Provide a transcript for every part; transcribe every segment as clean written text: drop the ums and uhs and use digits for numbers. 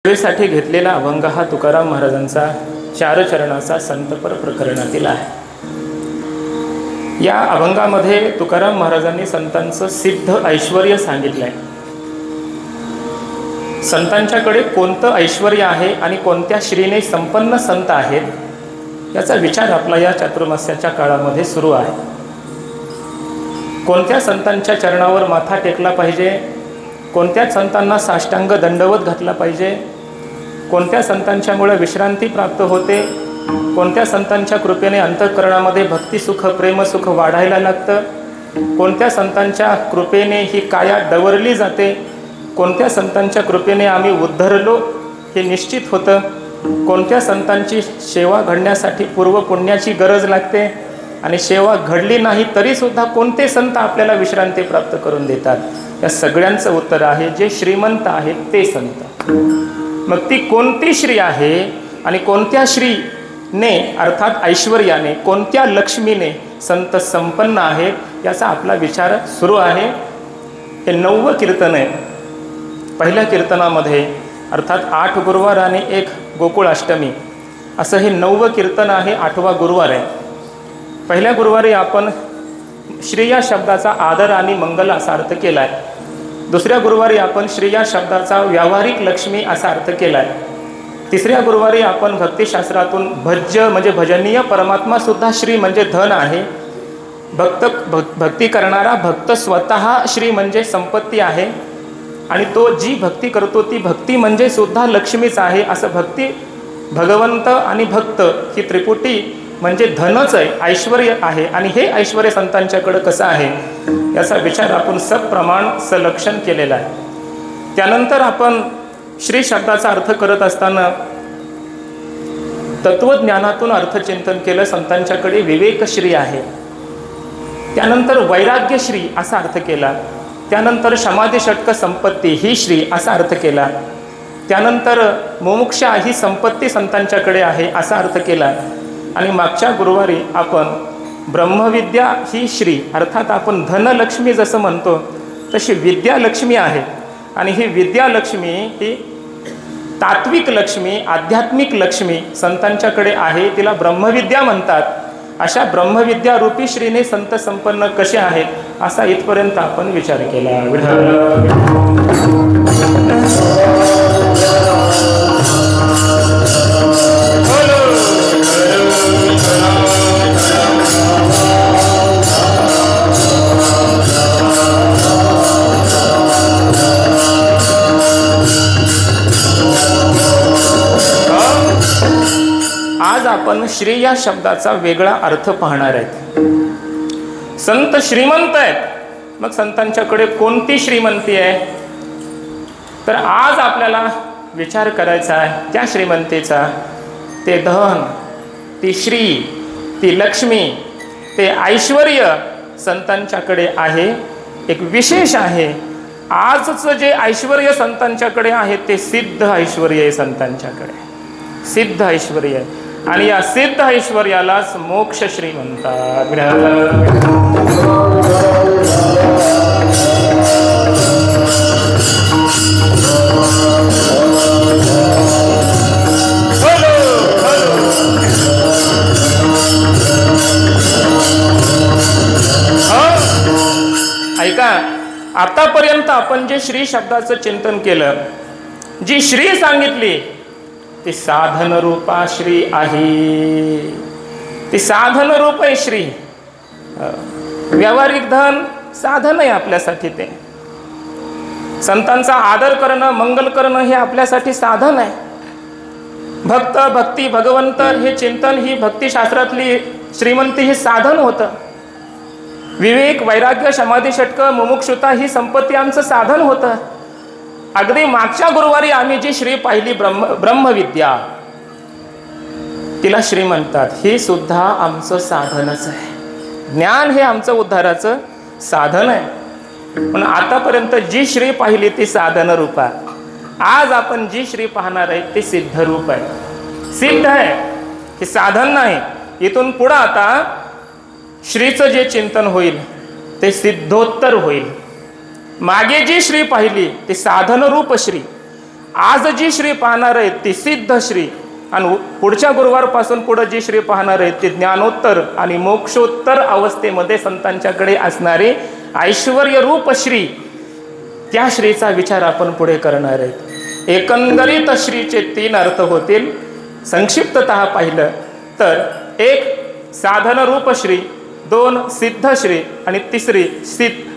सेवेसाठी घेतलेला अभंग हा तुकाराम महाराजांचा चार चरणाचा संतपर प्रकरणातील आहे. या अभंगामध्ये तुकाराम महाराजांनी संतांचं सिद्ध ऐश्वर्य सांगितलं आहे. संतांच्याकडे कोणतं ऐश्वर्य आहे आणि कोणत्या श्रीने संपन्न संत आहेत याचा विचार आपला या चातुर्मास्याच्या काळामध्ये सुरू आहे. कोणत्या संतांच्या चरणावर माथा टेकला पाहिजे, कोणत्या संतांना साष्टांग दंडवत घातला पाहिजे, कोणत्या संतांच्यामुळे विश्रांती प्राप्त होते, कोणत्या संतांच्या कृपेने अंतःकरणामध्ये भक्तिसुख प्रेमसुख वाढायला लागतं, कोणत्या संतांच्या कृपेने ही काया डवरली जाते, कोणत्या संतांच्या कृपेने आम्ही उद्धरलो हे निश्चित होतं, कोणत्या संतांची सेवा घडण्यासाठी पूर्वपुण्याची गरज लागते आणि सेवा घडली नाही तरीसुद्धा कोणते संत आपल्याला विश्रांती प्राप्त करून देतात, या सगळ्यांचं उत्तर आहे जे श्रीमंत आहेत ते संत. मग ती कोणती श्री आहे आणि कोणत्या श्रीने अर्थात ऐश्वर्याने, कोणत्या लक्ष्मीने संत संपन्न आहेत याचा आपला विचार सुरू आहे. हे 9वं कीर्तन आहे. पहिल्या कीर्तनामध्ये अर्थात 8 गुरुवार आणि 1 गोकुळाष्टमी असं हे 9वं कीर्तन आहे. 8वा गुरुवार आहे. पहिल्या गुरुवारी आपण श्री या शब्दाचा आदर आणि मंगल असा अर्थ केला आहे. दुसऱ्या गुरुवारी आपण श्री या शब्दाचा व्यावहारिक लक्ष्मी असा अर्थ केला आहे. तिसऱ्या गुरुवारी आपण भक्तिशास्त्रातून भज्य म्हणजे भजनीय परमात्मासुद्धा श्री म्हणजे धन आहे. भक्ती करणारा भक्त स्वतः श्री म्हणजे संपत्ती आहे आणि तो जी भक्ती करतो ती भक्ती म्हणजे सुद्धा लक्ष्मीच आहे. असं भक्ती, भगवंत आणि भक्त ही त्रिपुटी म्हणजे धनच आहे, ऐश्वर्य आहे. आणि हे ऐश्वर्य संतांच्याकडं कसं आहे याचा विचार आपण सप्रमाण सलक्षण केलेला आहे. त्यानंतर आपण श्री शब्दाचा अर्थ करत असताना तत्वज्ञानातून अर्थचिंतन केलं. संतांच्याकडे विवेकश्री आहे. त्यानंतर वैराग्यश्री असा अर्थ केला. त्यानंतर समाधी षटक संपत्ती ही श्री असा अर्थ केला. त्यानंतर मुमुक्षा ही संपत्ती संतांच्याकडे आहे असा अर्थ केला. आणि मागच्या गुरुवारी आपण ब्रह्मविद्या ही श्री अर्थात आपण धनलक्ष्मी जसं म्हणतो तशी विद्यालक्ष्मी आहे. आणि ही विद्यालक्ष्मी ही तात्विक लक्ष्मी, आध्यात्मिक लक्ष्मी संतांच्याकडे आहे. तिला ब्रह्मविद्या म्हणतात. अशा ब्रह्मविद्या रूपी श्रीने संत संपन्न कसे आहेत असा इथपर्यंत आपण विचार केला. आज आपण श्री या शब्दाचा वेगळा अर्थ पाहणार आहेत. संत श्रीमंत आहेत. मग संतांच्याकडे कोणती श्रीमंती आहे तर आज आपल्याला विचार करायचा आहे त्या श्रीमंतीचा. ते धन, ती श्री, ती लक्ष्मी, ते ऐश्वर्य संतांच्याकडे आहे. एक विशेष आहे. आजचं जे ऐश्वर्य संतांच्याकडे आहे ते सिद्ध ऐश्वर्य आहे. संतांच्याकडे सिद्ध ऐश्वर्य आहे आणि या सिद्ध ऐश्वर्यालाच मोक्षश्री म्हणतात. ऐका, आतापर्यंत आपण जे श्री शब्दाचं चिंतन केलं, जी श्री सांगितली ती साधन रूपा श्री आहे. ती साधन रूप आहे श्री. व्यावहारिक धन साधन आहे आपल्यासाठी. ते संतांचा आदर करणं, मंगल करणं हे आपल्यासाठी साधन आहे. भक्त, भक्ती, भगवंत हे चिंतन ही भक्तिशास्त्रातली श्रीमंती हे साधन होतं. विवेक, वैराग्य, समाधी षटक, मुमुक्षुता ही संपत्ती आमचं साधन होतं. अगदी मागच्या गुरुवारी आम्ही जी श्री पाहिली ब्रह्मविद्या तिला श्री म्हणतात. हे सुद्धा आमचं साधनच आहे. ज्ञान हे आमचं उद्धाराचं साधन आहे. पण आतापर्यंत जी श्री पाहिली ती साधन रूप आहे. आज आपण जी श्री पाहणार आहे ते सिद्ध रूप आहे. सिद्ध आहे, हे साधन नाही. इथून पुढं आता श्रीचं जे चिंतन होईल ते सिद्धोत्तर होईल. मागे जी श्री पाहिली ती साधन रूप श्री आज जी श्री पाहणार आहेत ती सिद्ध श्री, आणि पुढच्या गुरुवारपासून पुढे जी श्री पाहणार आहेत ती ज्ञानोत्तर आणि मोक्षोत्तर अवस्थेमध्ये संतांच्याकडे असणारे ऐश्वर्य रूप श्री, त्या श्रीचा विचार आपण पुढे करणार आहेत. एकंदरीत श्रीचे 3 अर्थ होतील. संक्षिप्ततः पाहिलं तर 1 साधन रूप श्री, 2 सिद्ध श्री आणि 3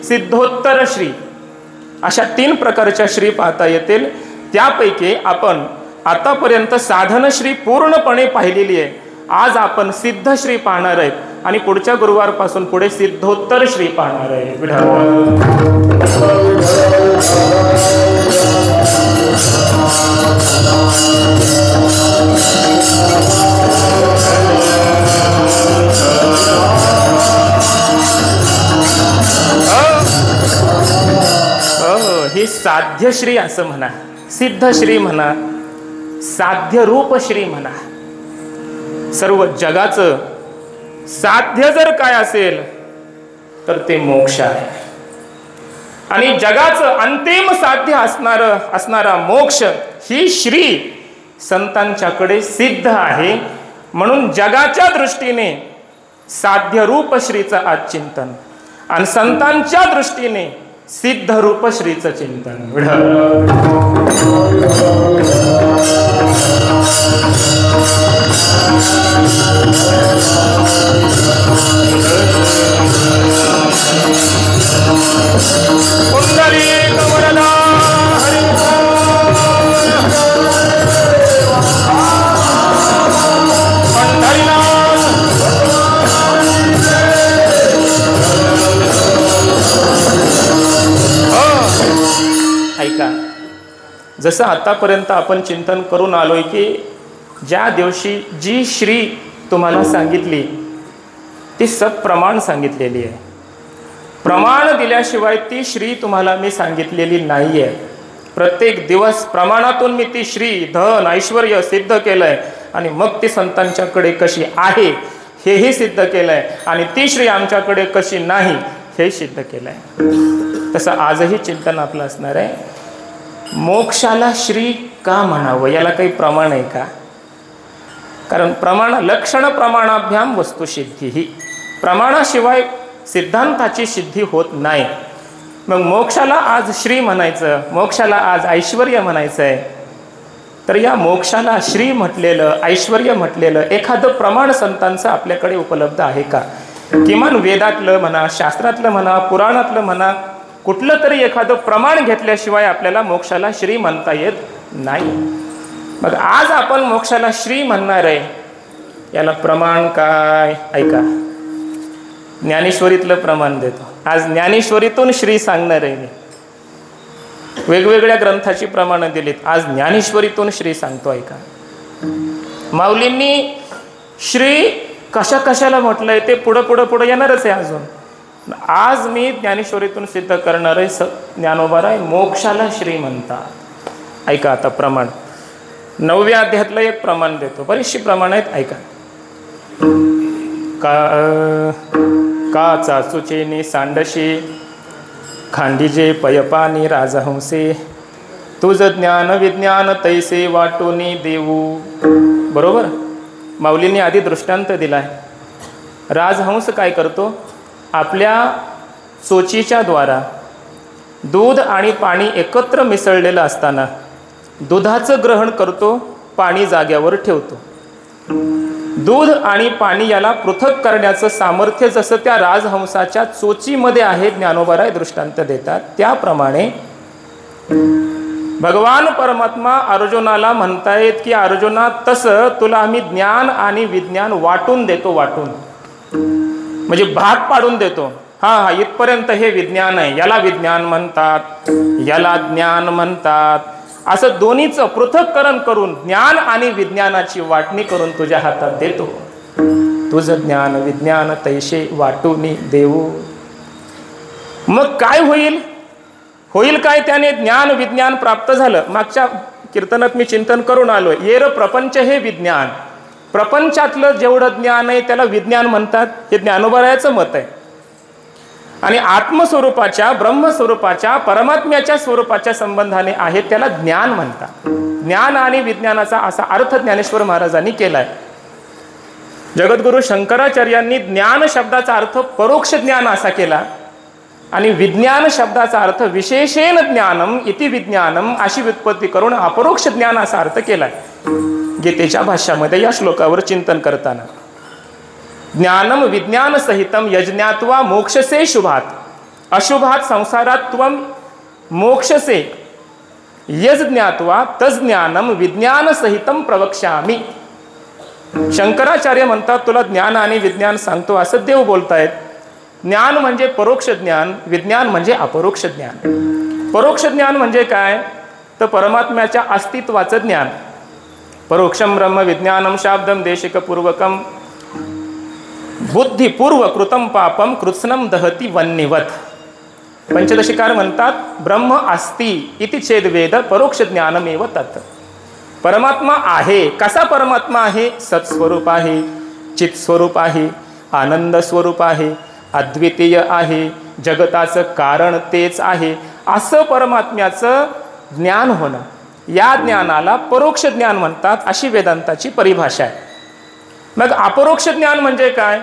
सिद्धोत्तर श्री, अशा 3 प्रकारच्या श्री पाहता येतील. त्यापैकी आपण आतापर्यंत साधनश्री पूर्णपणे पाहिलेली आहे. आज आपण सिद्धश्री पाहणार आहेत आणि पुढच्या गुरुवारपासून पुढे सिद्धोत्तर श्री पाहणार आहे. ही साध्यश्री असं म्हणा, सिद्धश्री म्हणा, साध्य रूप श्री म्हणा. सर्व जगाचं साध्य जर काय असेल तर ते मोक्ष आहे, आणि जगाचं अंतिम साध्य असणारा मोक्ष ही श्री संतांच्याकडे सिद्ध आहे. म्हणून जगाच्या दृष्टीने साध्य रूप श्रीचं आज चिंतन आणि संतांच्या दृष्टीने सिद्ध रूप श्रीचं चिंतन. ऐका, जसं आतापर्यंत आपण चिंतन करून आलोय की ज्या दिवशी जी श्री तुम्हाला सांगितली ती सब प्रमाण सांगितलेली आहे. प्रमाण दिल्याशिवाय ती श्री तुम्हाला मी सांगितलेली नाही आहे. प्रत्येक दिवस प्रमाणातून मी ती श्री धन ऐश्वर्य सिद्ध केलंय आणि मग ती संतांच्याकडे कशी आहे हेही सिद्ध केलंय, आणि ती श्री आमच्याकडे कशी नाही हे सिद्ध केलंय. तसं आजही चिंतन आपलं असणार आहे. मोक्षाला श्री का म्हणावं, याला काही प्रमाण आहे का? कारण प्रमाण लक्षण प्रमाणाभ्याम वस्तुसिद्धी ही, प्रमाणाशिवाय सिद्धांताची सिद्धी होत नाही. मग मोक्षाला आज श्री म्हणायचं, मोक्षाला आज ऐश्वर्य म्हणायचं आहे, तर या मोक्षाला श्री म्हटलेलं ऐश्वर्य म्हटलेलं एखादं प्रमाण संतांचं आपल्याकडे उपलब्ध आहे का? किमान वेदातलं म्हणा, शास्त्रातलं म्हणा, पुराणातलं म्हणा, कुठलं तरी एखादं प्रमाण घेतल्याशिवाय आपल्याला मोक्षाला श्री म्हणता येत नाही. मग आज आपण मोक्षाला श्री म्हणणार आहे, याला प्रमाण काय? ऐका, ज्ञानेश्वरीतलं प्रमाण देतो. आज ज्ञानेश्वरीतून श्री सांगणार आहे मी. वेगवेगळ्या ग्रंथाची प्रमाणं दिलीत, आज ज्ञानेश्वरीतून श्री सांगतो. ऐका, माऊलींनी श्री कशा कशाला म्हटलंय ते पुढं येणारच आहे अजून. आज मी ज्ञानेश्वरीतून सिद्ध करणार आहे. ज्ञानोबाराय मोक्षाला श्री म्हणतात. ऐका आता प्रमाण 9व्या अध्यायातलं एक प्रमाण देतो. बरीचशी प्रमाण आहेत. ऐका, का चाचुचेनी सांडशी खांडीजे पयपानी राजहंसे तुझ ज्ञान विज्ञान तैसे वाटोनी देऊ. बरोबर, माऊलींनी आधी दृष्टांत दिलाय. राजहंस काय करतो? आपल्या चोचीच्या द्वारा दूध आणि पाणी एकत्र मिसळलेलं असताना दुधाचं ग्रहण करतो, पाणी जाग्यावर ठेवतो. दूध आणि पाणी याला पृथक करण्याचं सामर्थ्य जसं त्या राजहंसाच्या चोचीमध्ये आहे, ज्ञानोबाराय दृष्टांत देतात. त्याप्रमाणे भगवान परमात्मा अर्जुनाला म्हणतायत की अर्जुना, तसं तुला आम्ही ज्ञान आणि विज्ञान वाटून देतो. वाटून म्हणजे भाग पाडून देतो. हा, इथपर्यंत हे विज्ञान आहे, याला विज्ञान म्हणतात, याला ज्ञान म्हणतात. असं दोन्हीचं पृथक्करण करून ज्ञान आणि विज्ञानाची वाटणी करून तुझ्या हातात देतो. तुझं ज्ञान विज्ञान तैसे वाटूनी देऊ. मग काय होईल? होईल काय? त्याने ज्ञान विज्ञान प्राप्त झालं. मागच्या कीर्तनात मी चिंतन करून आलोय. येर प्रपंच हे विज्ञान. प्रपंचातलं जेवढं ज्ञान आहे त्याला विज्ञान म्हणतात. हे ज्ञानोबारायाचं मत आहे. आणि आत्मस्वरूपाच्या, ब्रह्मस्वरूपाच्या, परमात्म्याच्या स्वरूपाच्या संबंधाने आहे, त्याला ज्ञान म्हणतात. ज्ञान आणि विज्ञानाचा असा अर्थ ज्ञानेश्वर महाराजांनी केलाय. जगद्गुरु शंकराचार्यांनी ज्ञान शब्दाचा अर्थ परोक्ष ज्ञान असा केला आणि विज्ञान शब्दाचा अर्थ विशेषेण ज्ञानम इति विज्ञानम अशी व्युत्पत्ती करून अपरोक्ष ज्ञान असा अर्थ केलाय गीतेच्या भाष्यामध्ये या श्लोकावर चिंतन करताना. ज्ञानम विज्ञान सहितम यज्ञात्वा मोक्षसे शुभात अशुभात संसारात त्वम मोक्षसे यज ज्ञात्वा तज्ज्ञानम विज्ञान सहितम प्रवक्ष्यामि. शंकराचार्य म्हणतात तुला ज्ञान आणि विज्ञान सांगतो असं देव बोलतायत. ज्ञान म्हणजे परोक्ष ज्ञान, विज्ञान म्हणजे अपरोक्ष ज्ञान. परोक्ष ज्ञान म्हणजे काय तर परमात्म्याच्या अस्तित्वाचं ज्ञान. परोक्षम ब्रह्म विज्ञानम शाब्दम देशिकपूर्वकम बुद्धिपूर्व कृतम पापम कृत्स्नम दहती वन्यवत. पंचदशिकार म्हणतात ब्रह्म अस्ति इति चेद वेद परोक्ष ज्ञानमेव तत्. परमात्मा आहे. कसा परमात्मा आहे? सत्स्वरूप आहे, चित्स्वरूप आहे, आनंद स्वरूप आहे, अद्वितीय आहे, जगताचं कारण तेच आहे, असं परमात्म्याचं ज्ञान होणं, या ज्ञानाला परोक्ष ज्ञान म्हणतात अशी वेदांताची परिभाषा आहे. मग अपरोक्ष ज्ञान म्हणजे काय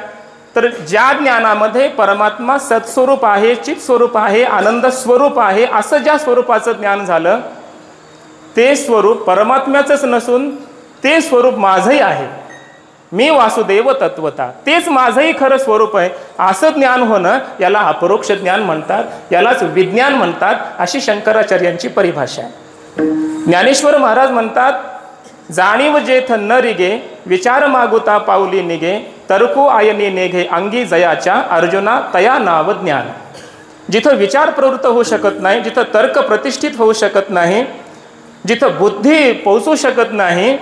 तर ज्या ज्ञानामध्ये परमात्मा सत्स्वरूप आहे, चित्स्वरूप आहे, आनंद स्वरूप आहे असं ज्या स्वरूपाचं ज्ञान झालं ते स्वरूप परमात्म्याचंच नसून ते स्वरूप माझंही आहे, मी वासुदेव तत्वता, तेच माझंही खरं स्वरूप आहे असं ज्ञान होणं याला अपरोक्ष ज्ञान म्हणतात, यालाच विज्ञान म्हणतात अशी शंकराचार्यांची परिभाषा आहे. ज्ञानेश्वर महाराज म्हणतात जाणीव जेथ न रिगे विचार मागुता पाऊली निगे तर्को आयनी नेघे अंगी जयाच्या अर्जुना तया नाव ज्ञान. जिथं विचार प्रवृत्त होऊ शकत नाही, जिथं तर्क प्रतिष्ठित होऊ शकत नाही, जिथं बुद्धी पोहोचू शकत नाही,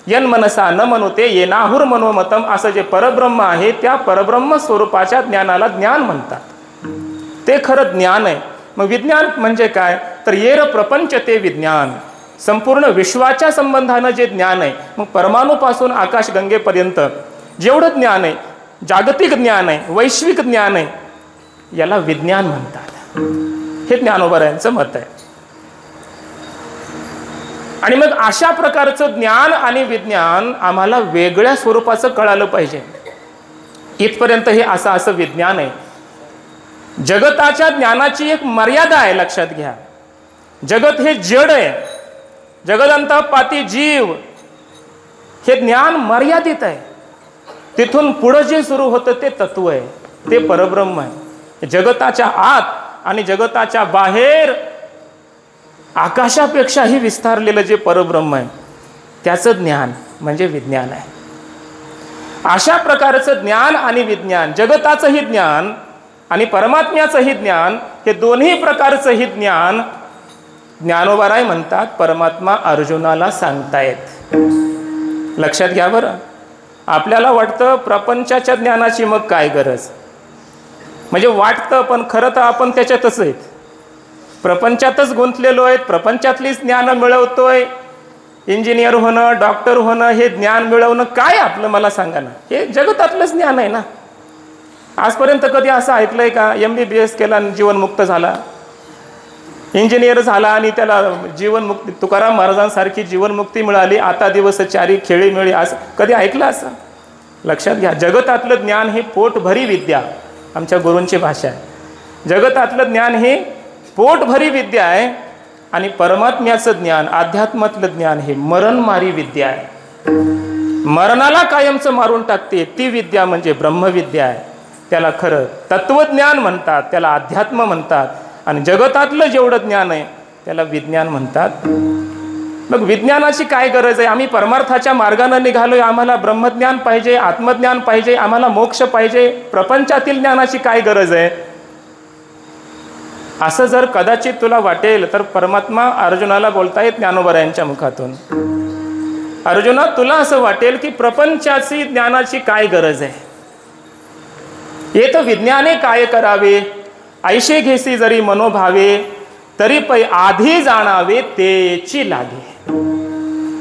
यन मनसा न मनोते ये नाहुर मनोमतम असं जे परब्रह्म आहे त्या परब्रह्म स्वरूपाच्या ज्ञानाला ज्ञान म्हणतात. ते खरं ज्ञान आहे. मग विज्ञान म्हणजे काय तर येर प्रपंच ते विज्ञान, संपूर्ण विश्वाच्या संबंधानं जे ज्ञान आहे. मग परमाणूपासून आकाशगंगेपर्यंत जेवढं ज्ञान आहे, जागतिक ज्ञान आहे, वैश्विक ज्ञान आहे, याला विज्ञान म्हणतात. हे ज्ञानोबा मत आहे. आणि मग अशा प्रकारचं ज्ञान आणि विज्ञान आम्हाला वेगळ्या स्वरूपाचं कळालं पाहिजे. इथपर्यंत हे असं विज्ञान आहे. जगताच्या ज्ञानाची एक मर्यादा आहे, लक्षात घ्या. जगत हे जड आहे, जगदंतपाती जीव, हे ज्ञान मर्यादित आहे. तिथून पुढं जे सुरू होतं ते तत्व आहे, ते परब्रह्म आहे. जगताच्या आत आणि जगताच्या बाहेर आकाशापेक्षाही विस्तारलेलं जे परब्रह्म आहे त्याचं ज्ञान म्हणजे विज्ञान आहे. अशा प्रकारचं ज्ञान आणि विज्ञान, जगताचंही ज्ञान आणि परमात्म्याचंही ज्ञान, हे दोन्ही प्रकारचंही ज्ञान ज्ञानोबाराय म्हणतात परमात्मा अर्जुनाला सांगतायत. लक्षात घ्या बरं. आपल्याला वाटतं प्रपंचाच्या ज्ञानाची मग काय गरज, म्हणजे वाटतं पण खरं तर आपण त्याच्यातच आहेत, प्रपंचातच गुंतलेलो आहेत, प्रपंचातलीच ज्ञान मिळवतोय. इंजिनियर होणं, डॉक्टर होणं, हे ज्ञान मिळवणं काय आपलं मला सांगा ना. हे जगतातलंच ज्ञान आहे ना. आजपर्यंत कधी असं ऐकलंय का MBBS केला आणि जीवनमुक्त झाला, इंजिनियर झाला आणि त्याला जीवनमुक्ती, तुकाराम महाराजांसारखी जीवनमुक्ती मिळाली, आता दिवस चारी खेळी मिळी, असं कधी ऐकलं असं? लक्षात घ्या. जगतातलं ज्ञान हे पोटभरी विद्या, आमच्या गुरूंची भाषा आहे. जगतातलं ज्ञान हे पोटभरी विद्या आहे आणि परमात्म्याचं ज्ञान, अध्यात्मातलं ज्ञान हे मरणमारी विद्या आहे. मरणाला कायमचं मारून टाकते ती विद्या म्हणजे ब्रह्मविद्या आहे. त्याला खरं तत्वज्ञान म्हणतात, त्याला अध्यात्म म्हणतात. आणि जगतातलं जेवढं ज्ञान आहे त्याला विज्ञान म्हणतात. मग विज्ञानाची काय गरज आहे? आम्ही परमार्थाच्या मार्गाने निघालोय, आम्हाला ब्रह्मज्ञान पाहिजे, आत्मज्ञान पाहिजे, आम्हाला मोक्ष पाहिजे, प्रपंचातील ज्ञानाची काय गरज आहे? असं जर कदाचित तुला वाटेल तर परमात्मा अर्जुनाला बोलतायत ज्ञानोबा यांच्या मुखातून, अर्जुना तुला असं वाटेल की प्रपंचाची ज्ञानाची काय गरज आहे? हे तर विज्ञाने काय करावे, ऐशे घेसी जरी मनोभावे, तरी पै आधी जाणावे तेची लागे.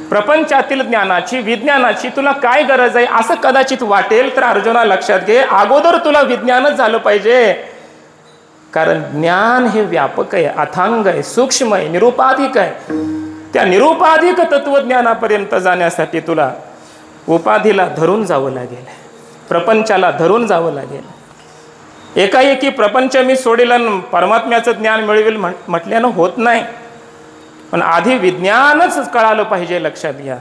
प्रपंचातील ज्ञानाची, विज्ञानाची तुला काय गरज आहे असं कदाचित वाटेल तर अर्जुना लक्षात घे, अगोदर तुला विज्ञानच झालं पाहिजे. कारण ज्ञान हे व्यापक आहे, अथांग आहे, सूक्ष्म आहे, निरुपाधिक आहे. त्या निरुपाधिक तत्वज्ञानापर्यंत जाण्यासाठी तुला उपाधीला धरून जावं लागेल, प्रपंचाला धरून जावं लागेल. एकाएकी प्रपंच मी सोडेल आणि परमात्म्याचं ज्ञान मिळवेल म्हटल्यानं होत नाही. पण आधी विज्ञानच कळालं पाहिजे. लक्षात घ्या,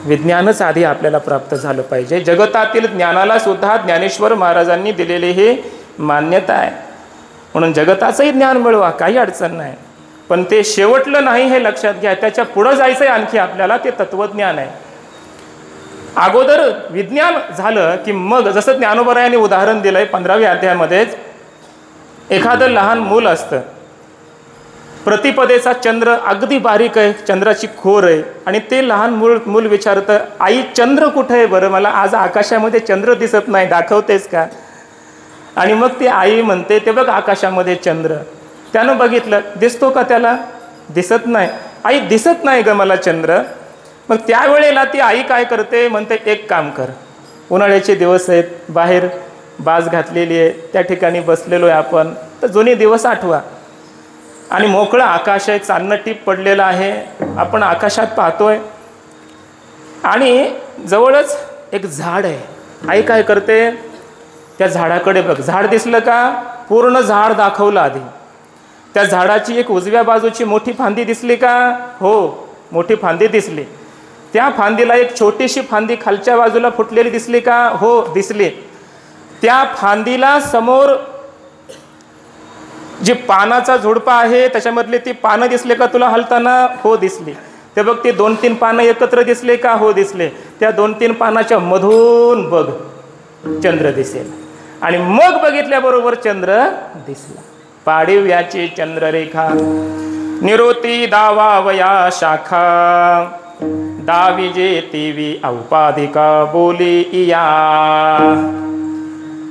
विज्ञानच आधी आपल्याला प्राप्त झालं पाहिजे. जगतातील ज्ञानाला सुद्धा ज्ञानेश्वर महाराजांनी दिलेले हे मान्यता आहे. म्हणून जगताचंही ज्ञान मिळवा, काही अडचण नाही. पण ते शेवटलं नाही हे लक्षात घ्या. त्याच्या पुढं जायचं आहे आणखी आपल्याला, ते तत्वज्ञान आहे. अगोदर विज्ञान झालं की मग, जसं ज्ञानोबरायांनी उदाहरण दिलंय 15व्या अध्यायामध्येच, एखादं लहान मूल असतं, प्रतिपदेचा चंद्र अगदी बारीक आहे, चंद्राची खोर आहे, आणि ते लहान मूल विचारतं, आई चंद्र कुठे आहे बरं, मला आज आकाशामध्ये चंद्र दिसत नाही, दाखवतेस का? आणि मग ती आई म्हणते, ते बघ आकाशामध्ये चंद्र. त्यानं बघितलं, दिसतो का त्याला? दिसत नाही. आई दिसत नाही ग मला चंद्र. मग त्यावेळेला ती आई काय करते, म्हणते एक काम कर, उन्हाळ्याचे दिवस आहेत, बाहेर बाज घातलेली आहे, त्या ठिकाणी बसलेलो आहे आपण, तर जुने दिवस आठवा. आणि मोकळं आकाश आहे, चांदणं टीप पडलेलं आहे, आपण आकाशात पाहतोय, आणि जवळच एक झाड आहे. आई काय करते, त्या झाडाकडे बघ, झाड दिसलं का? पूर्ण झाड दाखवलं आधी. त्या झाडाची एक उजव्या बाजूची मोठी फांदी दिसली का? हो, मोठी फांदी दिसली. त्या फांदीला एक छोटीशी फांदी खालच्या बाजूला फुटलेली दिसली का? हो, दिसली. त्या फांदीला समोर जी पानाचा झुडपा आहे त्याच्यामधले ती पानं दिसले का तुला हलताना? हो, दिसली. ते बघ, ते 2-3 पानं एकत्र दिसले का? हो, दिसले. त्या 2-3 पानाच्या मधून बघ चंद्र दिसेल. आणि मग बघितल्याबरोबर चंद्र दिसला. पाडीव याची चंद्ररेखा, निरोती दावावया शाखा, दाविजे तेवी औपाधिका बोली इया.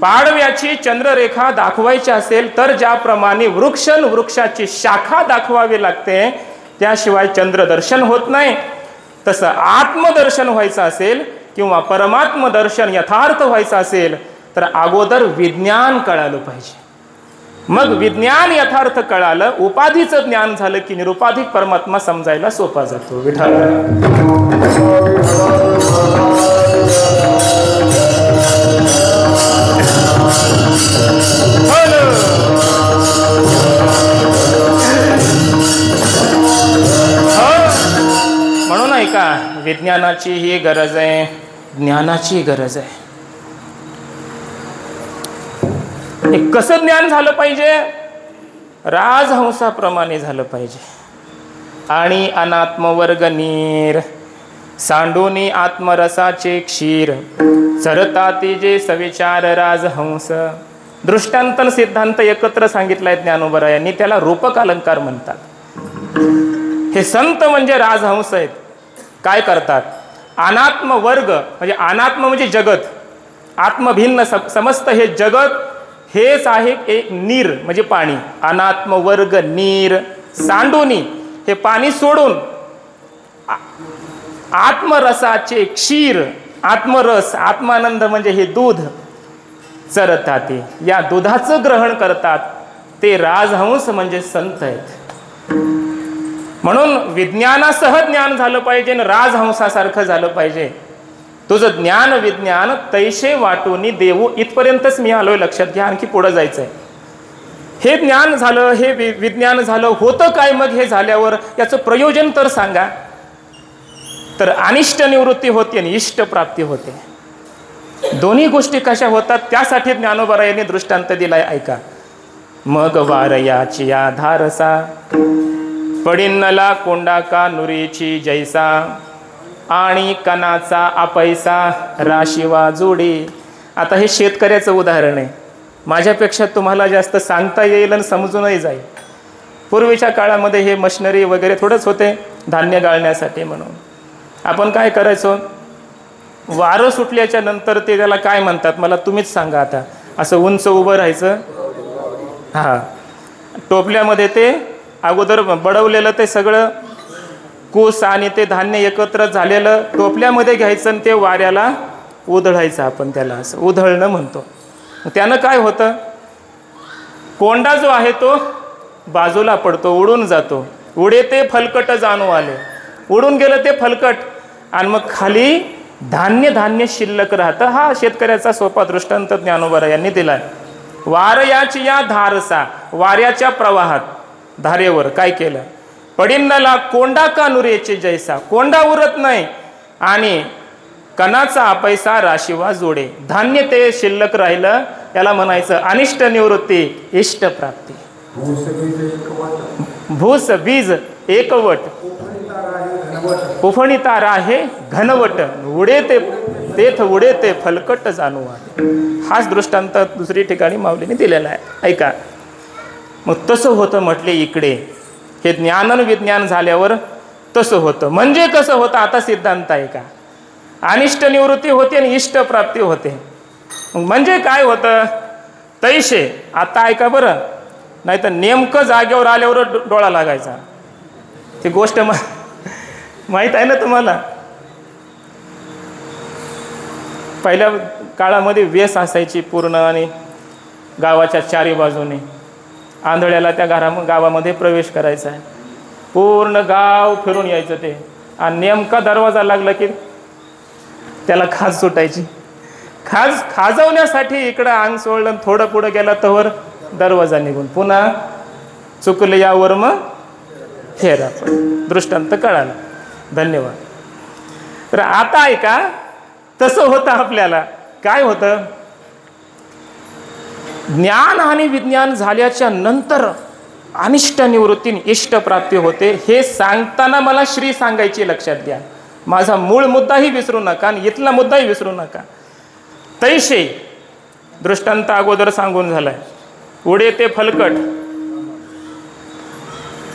पाडव्याची चंद्ररेखा दाखवायची असेल तर ज्याप्रमाणे वृक्षाची शाखा दाखवावी लागते, त्याशिवाय चंद्रदर्शन होत नाही. तसं आत्मदर्शन व्हायचं असेल किंवा परमात्मदर्शन यथार्थ व्हायचं असेल तर अगोदर विज्ञान कळालं पाहिजे. मग विज्ञान यथार्थ कळालं, उपाधीचं ज्ञान झालं की निरुपाधिक परमात्मा समजायला सोपा जातो. विठ्ठल म्हणून ऐका, विज्ञानाची ही गरज आहे, ज्ञानाची गरज आहे. कसं ज्ञान झालं पाहिजे? राजहंसाप्रमाणे झालं पाहिजे. आणि अनात्मवर्ग नीर सांडोनी आत्मरसाचे क्षीर, चरताती जे सविचार राजहंस. दृष्टांत सिद्धांत एकत्र सांगितलाय ज्ञानोबरायांनी, त्याला रूपक अलंकार म्हणतात. हे संत म्हणजे राजहंस आहेत. काय करतात? अनात्मवर्ग म्हणजे अनात्म म्हणजे जगत, आत्मभिन्न समस्त हे जगत हेच आहे एक नीर म्हणजे पाणी. अनात्मवर्ग नीर सांडोनी, हे पाणी सोडून आत्मरसाचे क्षीर, आत्मरस आत्मानंद म्हणजे हे दूध, चरतात या दुधाचं ग्रहण करतात, ते राजहंस म्हणजे संत आहेत. म्हणून विज्ञानासह ज्ञान झालं पाहिजे आणि राजहंसासारखं झालं पाहिजे. तुझं ज्ञान विज्ञान तैशे वाटून देऊ इथपर्यंतच मी आलोय. लक्षात घ्या, आणखी पुढे जायचंय. हे ज्ञान झालं, हे विज्ञान झालं, होतं काय मग हे झाल्यावर? याचं प्रयोजन तर सांगा. तर अनिष्ट निवृत्ती होते आणि इष्ट प्राप्ती होते. दोन्ही गोष्टी कशा होतात त्यासाठी ज्ञानोबरायांनी दृष्टांत दिलाय. ऐका. मग वारयाची या धारसा, पडिन्नला कोंडा का नुरीची जैसा, आणि कणाचा अपैसा राशिवा जोडी. आता हे शेतकऱ्याचं उदाहरण आहे. माझ्यापेक्षा तुम्हाला जास्त सांगता येईल आणि समजूनही जाईल. पूर्वीच्या काळामध्ये हे मशिनरी वगैरे थोडंच होते धान्य गाळण्यासाठी. म्हणून आपण काय करायचो, वारं सुटल्याच्या नंतर ते त्याला काय म्हणतात मला तुम्हीच सांगा आता. असं उंच उभं राहायचं, हां, टोपल्यामध्ये ते अगोदर बडवलेलं ते सगळं कूस आणि ते धान्य एकत्र झालेलं टोपल्यामध्ये घ्यायचं आणि ते वाऱ्याला उधळायचं. आपण त्याला असं उधळणं म्हणतो. त्यानं काय होतं, कोंडा जो आहे तो बाजूला पडतो, उडून जातो. उडे ते फलकट जाणू आले, उडून गेलं ते फलकट, आणि मग खाली धान्य धान्य शिल्लक राहतं. हा शेतकऱ्याचा सोपा दृष्टांत ज्ञानोबा यांनी दिलाय. वारयाची या धारसा, वाऱ्याच्या प्रवाहात धारेवर काय केलं, पडिन्नला कोंडा का नुरेचे जैसा, कोंडा उरत नाही आणि कणाचा पैसा राशीवा जोडे. धान्य ते शिल्लक राहिलं, याला म्हणायचं अनिष्ट निवृत्ती इष्ट प्राप्ती. भूस बीज एकवट, पुफणिता राहे घनवट, उडे ते तेथ उडे ते फलकट जाणू आले. हाच दृष्टांत दुसरी ठिकाणी माऊलीने दिलेला आहे. ऐका, मग तसं होतं म्हटले इकडे. हे ज्ञान विज्ञान झाल्यावर तसं होतं. म्हणजे कसं होतं आता सिद्धांत आहे का, अनिष्ट निवृत्ती होते आणि इष्ट प्राप्ती होते. म्हणजे काय होतं तैशे. आता ऐका बरं, नाही तर नेमकं जागेवर आल्यावर डोळा लागायचा. ती गोष्ट माहीत आहे ना तुम्हाला. पहिल्या काळामध्ये वेस असायची पूर्ण, आणि गावाच्या चारी बाजूने आंधळ्याला त्या गावामध्ये प्रवेश करायचा आहे. पूर्ण गाव फिरून यायचं ते, आणि नेमका दरवाजा लागला की त्याला खाज सुटायची. खाजवण्यासाठी इकडं अंग सोडलं, थोडं पुढं गेला तर दरवाजा निघून पुन्हा चुकलं यावर मग फेरा. दृष्टांत कळाला. धन्यवाद. तर आता ऐका, तसं होतं आपल्याला. काय होतं, ज्ञान आणि विज्ञान झाल्याच्या नंतर अनिष्ट निवृत्ती इष्ट प्राप्ती होते. हे सांगताना मला श्री सांगायची लक्षात घ्या. माझा मूळ मुद्दाही विसरू नका आणि इथला मुद्दाही विसरू नका. तैशे दृष्टांत अगोदर सांगून झालाय. उडे ते फलकट.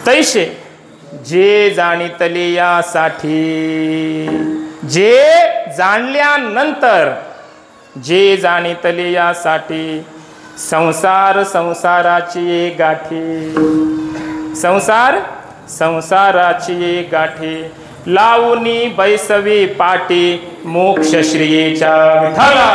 तैशे जे जाणितले यासाठी, जे जाणल्यानंतर, जे जाणितले यासाठी संसार संसाराची गाठी, संसार संसाराची गाठी लावूनी बैसवी पाटी मोक्ष श्रीच्या विठ्ठला.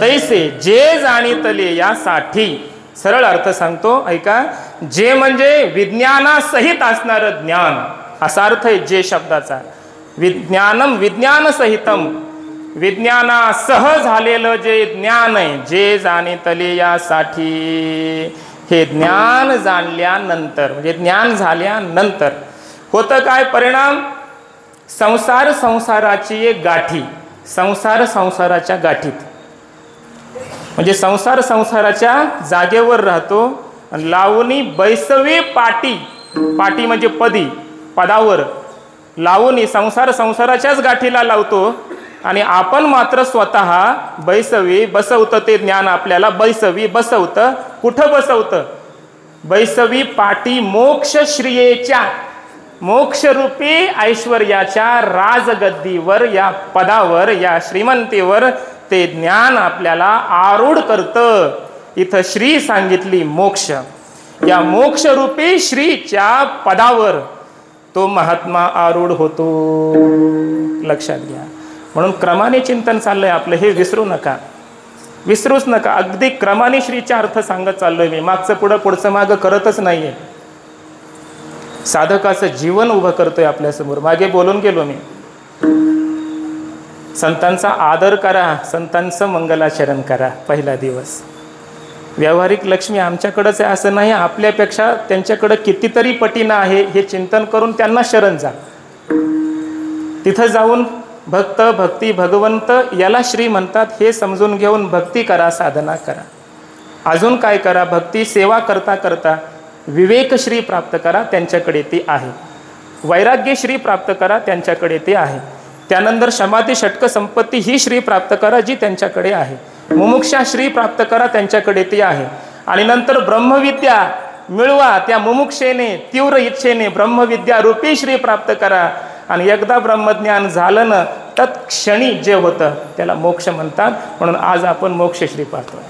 तैसे जे जाणितले यासाठी. सरळ अर्थ सांगतो ऐका. जे म्हणजे विज्ञानासहित असणारं ज्ञान, असा अर्थ आहे जे शब्दाचा. विज्ञानम विज्ञान सहितम, विज्ञानासह झालेलं जे ज्ञान आहे. जे जाणितले यासाठी, हे ज्ञान जाणल्यानंतर म्हणजे ज्ञान झाल्यानंतर होतं काय परिणाम, संसार संसाराची एक गाठी. संसार संसाराच्या गाठीत म्हणजे संसार संसाराच्या जागेवर राहतो. लावणी बैसवी पाटी, पाटी म्हणजे पदी, पदावर लावणी संसार संसाराच्याच गाठीला लावतो. आणि आपण मात्र स्वतः बैसवी बसवतं. ते ज्ञान आपल्याला बैसवी बसवतं. कुठं बसवतं, बैसवी पाटी मोक्ष श्रियेच्या, मोक्षरूपी ऐश्वर्याच्या राजगद्दीवर, या पदावर, या श्रीमंतीवर ते ज्ञान आपल्याला आरूढ करतं. इथं श्री सांगितली मोक्ष. या मोक्षरूपी श्रीच्या पदावर तो महात्मा आरूढ होतो. लक्षात घ्या. म्हणून क्रमाने चिंतन चाललंय आपलं, हे विसरू नका, विसरूच नका. अगदी क्रमाने श्रीचा अर्थ सांगत चाललोय मी. मागचं पुढं, पुढचं मागं करतच नाहीये. साधकाचं जीवन उभं करतोय आपल्यासमोर. मागे बोलून गेलो मी. संतांचा आदर करा, संतांचं मंगलाचरण करा. पहिला दिवस व्यावहारिक लक्ष्मी आमच्याकडंच आहे असं नाही, आपल्यापेक्षा त्यांच्याकडं कितीतरी पटीनं आहे. हे चिंतन करून त्यांना शरण जा. तिथं जाऊन भक्त, भक्ती, भगवंत याला श्री म्हणतात हे समजून घेऊन भक्ती करा, साधना करा. अजून काय करा, भक्ती सेवा करता करता विवेक श्री प्राप्त करा, त्यांच्याकडे ती आहे. वैराग्य श्री प्राप्त करा, त्यांच्याकडे ते आहे. त्यानंतर समाधी षटक संपत्ती ही श्री प्राप्त करा, जी त्यांच्याकडे आहे. मुमुक्षा श्री प्राप्त करा, त्यांच्याकडे ती आहे. आणि नंतर ब्रह्मविद्या मिळवा, त्या मुमुक्षेने, तीव्र इच्छेने ब्रह्मविद्या रूपी श्री प्राप्त करा. आणि एकदा ब्रह्मज्ञान झालं ना, तत्क्षणी जे होतं त्याला मोक्ष म्हणतात. म्हणून आज आपण मोक्षश्री पाहतोय.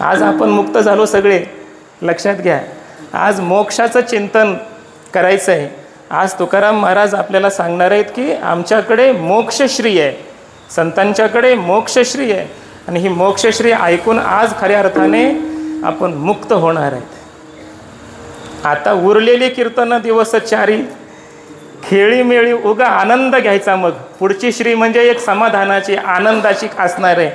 आज आपण मुक्त झालो सगळे. लक्षात घ्या, आज मोक्षाचं चिंतन करायचं आहे. आज तुकाराम महाराज आपल्याला सांगणार आहेत की आमच्याकडे मोक्षश्री आहे, संतांच्याकडे मोक्षश्री आहे. आणि ही मोक्षश्री ऐकून आज खऱ्या अर्थाने आपण मुक्त होणार आहेत. आता उरलेली कीर्तन दिवस चारी, खेळीमेळी उगा आनंद घ्यायचा. मग पुढची श्री म्हणजे एक समाधानाची, आनंदाची असणार आहे.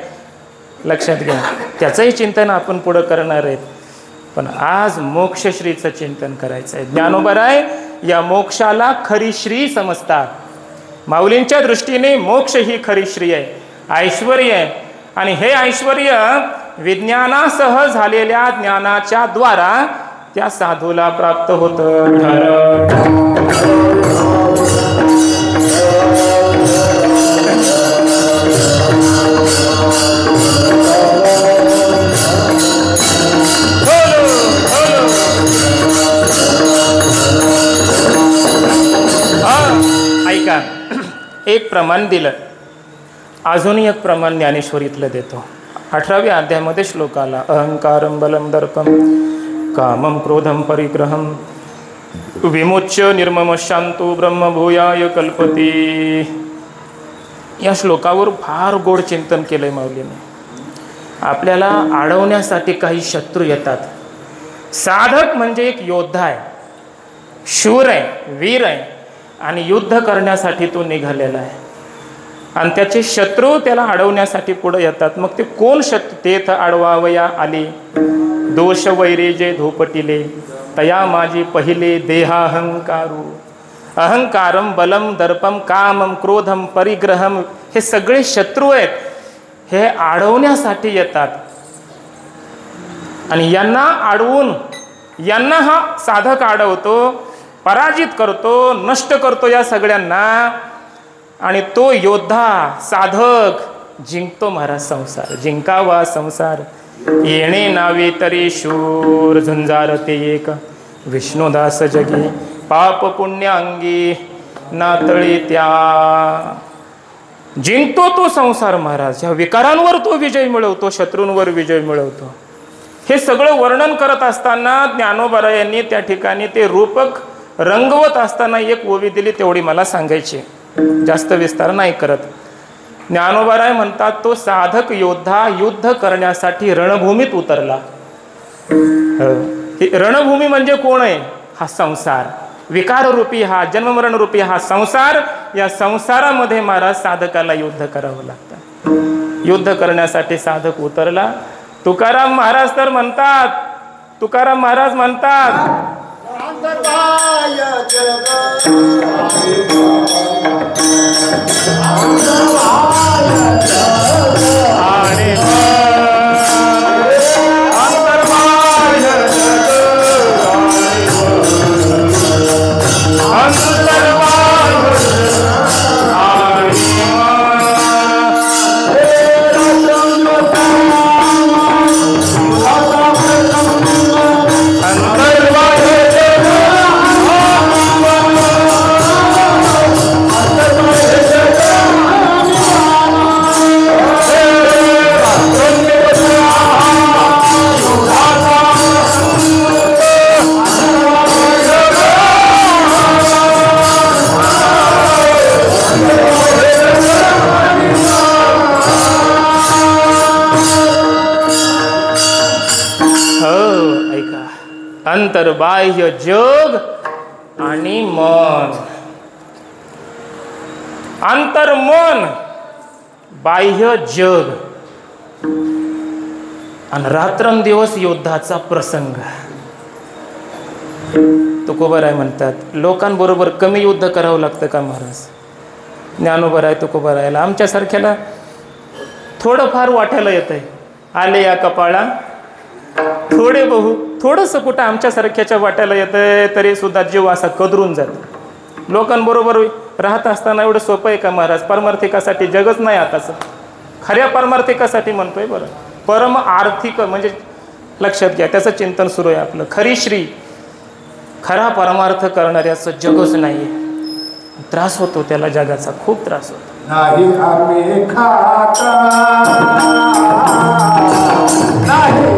लक्षात घ्या, त्याचंही चिंतन आपण पुढं करणार आहेत. पण आज मोक्षश्रीचं चिंतन करायचं आहे. ज्ञानोबराय या मोक्षाला खरी श्री समजतात. माऊलींच्या दृष्टीने मोक्ष ही खरी श्री आहे, ऐश्वर्य आहे. आणि हे ऐश्वर्य विज्ञानासह झालेल्या ज्ञानाच्या द्वारा त्या साधूला प्राप्त होतं. ऐका, एक प्रमाण दिलं, अजूनही एक प्रमाण ज्ञानेश्वरीतलं देतो. 18व्या अध्यायामध्ये श्लोक आला, अहंकारम बलम दर्पम कामम क्रोधम परिग्रहम विमुच्य निर्मम शांतो ब्रह्मभूयाय कल्पती. या श्लोकावर फार गोड चिंतन केलंय माऊलीने. आपल्याला अडवण्यासाठी काही शत्रू येतात. साधक म्हणजे एक योद्धा आहे, शूर आहे, वीर आहे आणि युद्ध करण्यासाठी तो निघालेला आहे. आणि त्याचे शत्रू त्याला अडवण्यासाठी पुढे येतात. मग ते कोण शत्रू? तेथ अडवावया आले दोष वैरे जे धोपटिले, तया माझी पहिले देहाहंकारू. अहंकारम बलम दर्पम कामम क्रोधम परिग्रहम हे सगळे शत्रू आहेत. हे अडवण्यासाठी येतात. आणि यांना अडवून यांना हा साधक अडवतो, पराजित करतो, नष्ट करतो या सगळ्यांना. आणि तो योद्धा साधक जिंकतो महाराज संसार. जिंकावा संसार येणे नावे तरी शूर, झुंजारते एक विष्णुदास जगी, पाप पुण्य अंगी नातळे त्या. जिंकतो तो संसार महाराज. ह्या विकारांवर तो विजय मिळवतो, शत्रूंवर विजय मिळवतो. हे सगळं वर्णन करत असताना ज्ञानोबा यांनी त्या ठिकाणी ते रूपक रंगवत असताना एक ओवी दिली, तेवढी मला सांगायची, जास्त विस्तार नाही करत. ज्ञानोबाराय म्हणतात, तो साधक योद्धा युद्ध करण्यासाठी रणभूमीत उतरला. रणभूमी म्हणजे कोण आहे? हा संसार, विकाररूपी हा जन्ममरण रूपी हा संसार. या संसारामध्ये महाराज साधकाला युद्ध करावं लागतं. युद्ध करण्यासाठी साधक उतरला. तुकाराम महाराज तर म्हणतात, तुकाराम महाराज म्हणतात, अंतर्बाह्य जग आणि मन. अंतर्मन, बाह्य जग आणि रात्रंदिवस युद्धाचा प्रसंग. तुकोबाराय म्हणतात, लोकांबरोबर कमी युद्ध करावं लागतं का महाराज? ज्ञानोबाराय तुकोबारायला आमच्यासारख्याला थोडंफार वाटायला येत आहे. आले या कपाळा थोडे बहु, थोडंसं कुठं आमच्यासारख्याच्या वाटायला येतंय तरी सुद्धा जीव असा कदरून जातो. लोकांबरोबर राहत असताना एवढं सोपं आहे का महाराज? परमार्थिकासाठी जगच नाही आताचं. खऱ्या परमार्थिकासाठी म्हणतोय बरं. परम आर्थिक म्हणजे लक्षात घ्या, त्याचं चिंतन सुरू आहे आपलं. खरी श्री, खरा परमार्थ करणाऱ्याचं जगच नाही आहे. त्रास होतो त्याला, जगाचा खूप त्रास होतो. नाही आम्ही खाता नाही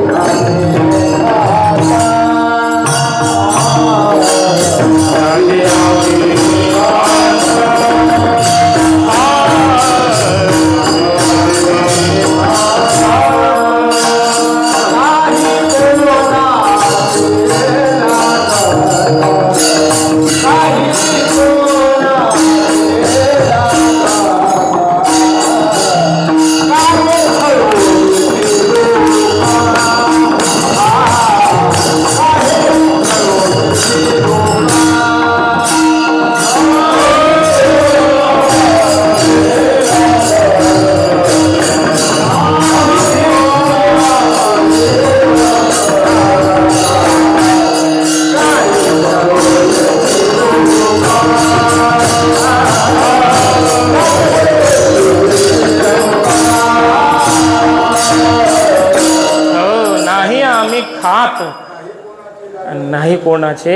नाही कोणाचे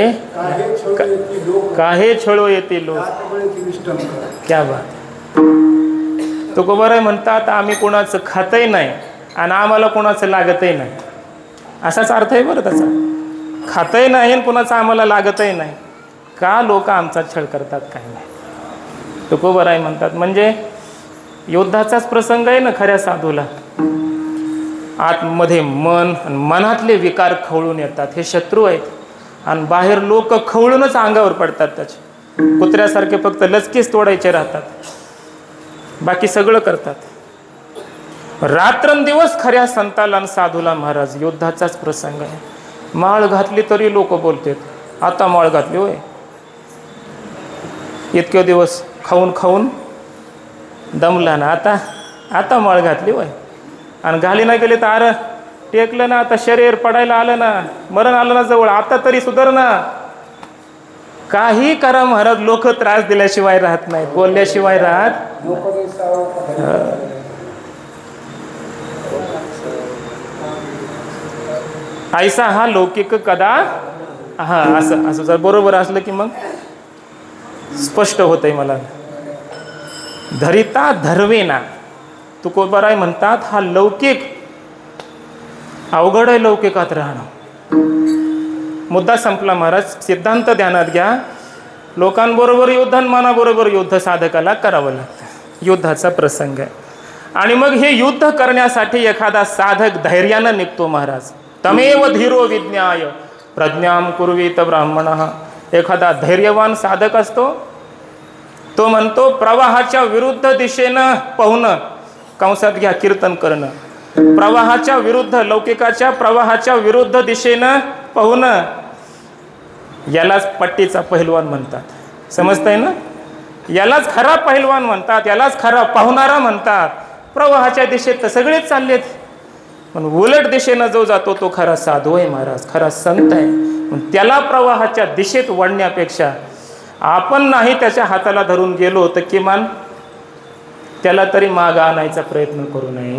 काहे छळो येते लोक. क्या बात. तुकोबाराय म्हणतात आम्ही कोणाचं खातही नाही आणि आम्हाला कोणाचं लागतही नाही, असाच अर्थ आहे बरं त्याचा. खातही नाही आणि कोणाचं आम्हाला लागतही नाही, का लोक आमचा छळ करतात काय नाही. तुकोबाराय म्हणतात म्हणजे युद्धाचाच प्रसंग आहे ना खऱ्या साधूला. आतमध्ये मन आणि मनातले विकार खवळून येतात, हे शत्रू आहेत. आणि बाहेर लोक खवळूनच अंगावर पडतात त्याचे. कुत्र्यासारखे फक्त लचकीच तोडायचे राहतात, बाकी सगळं करतात. रात्रंदिवस खऱ्या संताला आणि साधूला महाराज युद्धाचाच प्रसंग आहे. माळ घातली तरी लोक बोलतात आता माळ घातली होय. इतके दिवस खाऊन खाऊन दमला ना, आता माळ घातली होय. आणि घाली नाही गेली तर अरे टेकलं ना, आता शरीर पडायला आलं ना, मरण आलं ना जवळ, आता तरी सुधार ना. काही करा महाराज, लोक त्रास दिल्याशिवाय राहत नाहीत, बोलल्याशिवाय राहत. ऐसा हा लौकिक कदा. हा असं जर बरोबर असलं की मग स्पष्ट होतंय मला. धरिता धर्वेना. तुकोबाराय म्हणतात हा लौकिक अवघड आहे, लौकिकात राहणं. मुद्दा संपला महाराज. सिद्धांत ध्यानात घ्या. लोकांबरोबर युद्ध आणि मनाबरोबर युद्ध साधकाला करावं लागतं. युद्धाचा प्रसंग आहे. आणि मग हे युद्ध करण्यासाठी एखादा साधक धैर्यानं निघतो महाराज. तमेव धीरो विज्ञाय प्रज्ञाम कुर्वीत ब्राह्मणः. एखादा धैर्यवान साधक असतो, तो म्हणतो प्रवाहाच्या विरुद्ध दिशेनं पाहुणं, कंसात घ्या कीर्तन करणं, प्रवाहाच्या विरुद्ध, लौकिकाच्या प्रवाहाच्या विरुद्ध दिशेनं पाहुणं, यालाच पट्टीचा पहिलवान म्हणतात. समजतंय ना? यालाच खरा पहिलवान म्हणतात, यालाच खरा पाहुणारा म्हणतात. प्रवाहाच्या दिशेत तर सगळेच चाललेत, पण उलट दिशेनं जो जातो तो खरा साधू आहे महाराज, खरा संत आहे. त्याला प्रवाहाच्या दिशेत वळण्यापेक्षा आपण नाही त्याच्या हाताला धरून गेलो तर किमान त्याला तरी माग आणायचा प्रयत्न करू नये.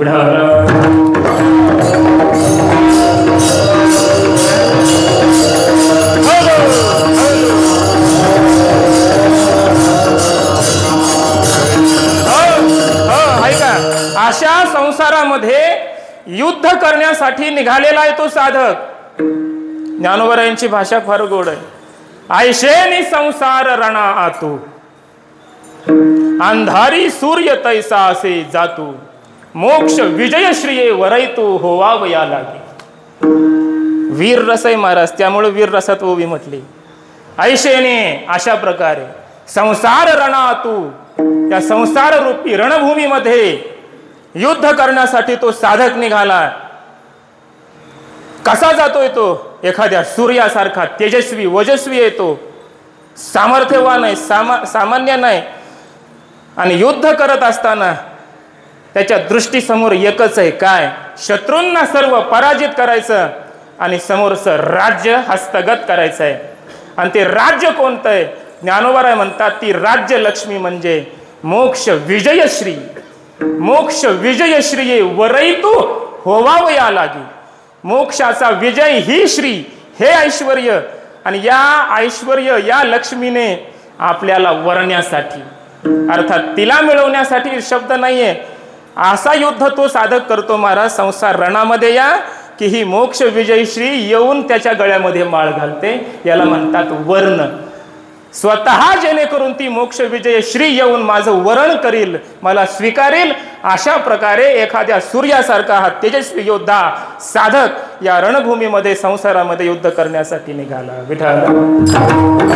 ऐका, अशा संसारामध्ये युद्ध करण्यासाठी निघालेला आहे तो साधक. ज्ञानोबरायांची भाषा फार गोड आहे. ऐशेनी संसार रणा आतू, अंधारी सूर्य तैसा असे जातू, मोक्ष विजय श्रिये वरैतू होवावया लागे. वीर रस आहे महाराज, त्यामुळे वीर रसात ओवी म्हटली. ऐशेने अशा प्रकारे संसार रणा तू, त्या संसार रूपी रणभूमीमध्ये युद्ध करण्यासाठी तो साधक निघाला. कसा जातोय तो? एखाद्या सूर्यासारखा तेजस्वी वजस्वी येतो, सामर्थ्यवान आहे, सामान्य नाही. आणि युद्ध करत असताना त्याच्या दृष्टीसमोर एकच आहे, काय? शत्रूंना सर्व पराजित करायचं आणि समोरचं राज्य हस्तगत करायचं आहे. आणि ते राज्य कोणतं आहे? ज्ञानोबराय म्हणतात ती राज्य लक्ष्मी म्हणजे मोक्ष विजयश्री. मोक्ष विजयश्री वरैतू होवावया लागी. मोक्षाचा विजय ही श्री, हे ऐश्वर्य, आणि या ऐश्वर्य या लक्ष्मीने आपल्याला वरण्यासाठी, अर्थात तिला मिळवण्यासाठी शब्द नाहीये, असा युद्ध तो साधक करतो महाराज संसार रणामध्ये या की ही मोक्ष विजयी श्री येऊन त्याच्या गळ्यामध्ये माळ घालते. याला म्हणतात वर्ण. स्वतः जेणेकरून ती मोक्ष विजय श्री येऊन माझं वरण करील, मला स्वीकारेल, अशा प्रकारे एखाद्या सूर्यासारखा हा तेजस्वी योद्धा साधक या रणभूमीमध्ये संसारामध्ये युद्ध करण्यासाठी निघाला. विठ्ठल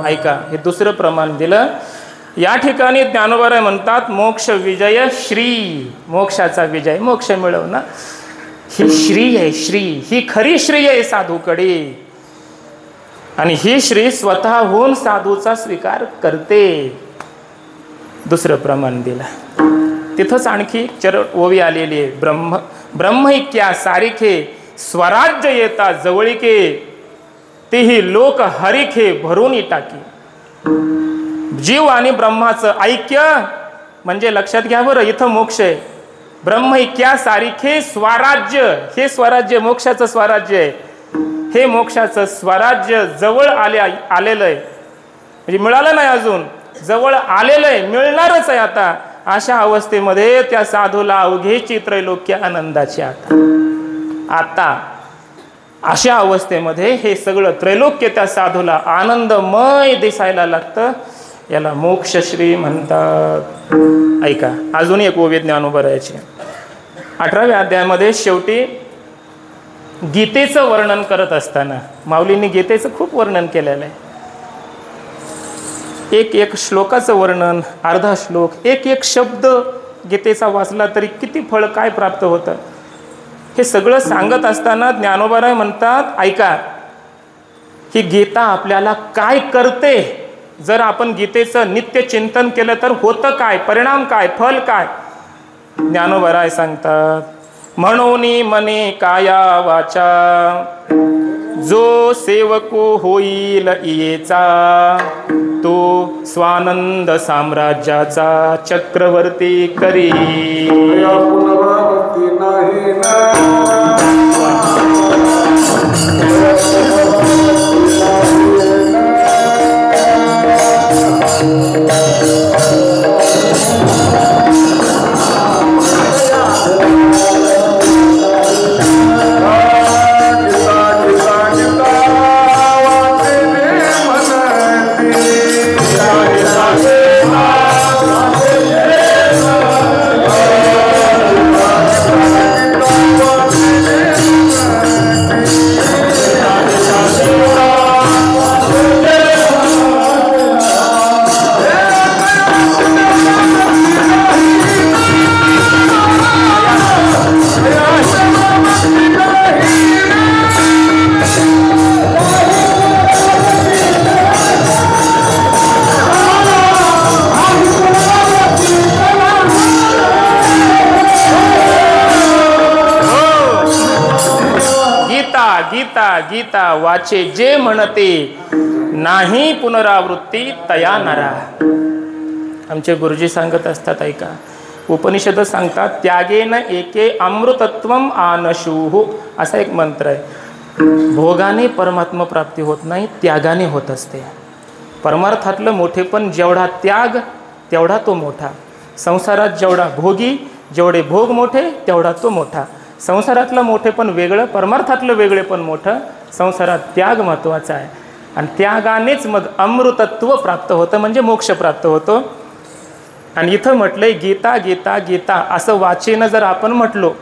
ऐका, हे दुसरं प्रमाण दिलं. या ठिकाणी ज्ञानोबा म्हणतात मोक्ष विजय श्री, मोक्षाचा विजय, मोक्ष मिळवणं ही श्री आहे. श्री ही खरी श्री आहे साधूकडे, आणि ही श्री स्वतःहून साधूचा स्वीकार करते. दुसरं प्रमाण दिलं. तिथंच आणखी ओवी आलेली आहे. ब्रह्मैक्या सारिखे स्वराज्य येता जवळिके, तेही लोक हरिखे भरून टाकी. जीव आणि ब्रह्माचं ऐक्य म्हणजे लक्षात घ्या बरं, इथं मोक्ष आहे. ब्रह्मैक्या सारिखे स्वराज्य, हे स्वराज्य मोक्षाचं स्वराज्य आहे. हे मोक्षाचं स्वराज्य जवळ आलेलं आहे, म्हणजे मिळालं नाही अजून, जवळ आलेलं आहे, मिळणारच आहे आता. अशा अवस्थेमध्ये त्या साधूला अवघेची त्रैलोक्य आनंदाची आता अशा अवस्थेमध्ये हे सगळं त्रैलोक्य त्या साधूला आनंदमय दिसायला लागतं. याला मोक्षश्री म्हणतात. ऐका, अजून एक ओवी ज्ञानोबा राहायची. 18व्या अध्यायामध्ये शेवटी गीतेचं वर्णन करत असताना माऊलींनी गीतेचं खूप वर्णन केलेलं आहे. एक श्लोकाचं वर्णन, अर्धा श्लोक, एक शब्द गीतेचा वाचला तरी किती फळ काय प्राप्त होतं, हे सगळं सांगत असताना ज्ञानोबा म्हणतात, ऐका, ही गीता आपल्याला काय करते, जर आपण गीतेचं नित्य चिंतन केलं तर होतं काय, परिणाम काय, फल काय. ज्ञानोबा सांगतात, म्हणून मने काया वाचा जो सेवको होईल इयेचा, तो स्वानंद साम्राज्याचा चक्रवर्ती करी. पुनरावृत्ती नाही गीता वाचे जे म्हणते, नाही पुनरावृत्ती तया नरा. आमचे गुरुजी सांगत असतात, ऐका, उपनिषद सांगतात, त्यागेन एके अमृतत्वम आनशुः, असा एक मंत्र आहे. भोगाने परमात्मा प्राप्ती होत नाही, त्यागाने होत असते. परमार्थातलं मोठेपण जेवढा त्याग तेवढा तो मोठा. संसारात जेवढा भोगी, जेवढे भोग मोठे तेवढा तो मोठा. संसारातलं मोठेपण वेगळं, परमार्थातलं वेगळे पण मोठं. संसारात त्याग महत्त्वाचा आहे, आणि त्यागानेच मग अमृतत्व प्राप्त होतं, म्हणजे मोक्ष प्राप्त होतो. आणि इथं म्हटलंय गीता गीता गीता असं वाचेनं जर आपण म्हटलो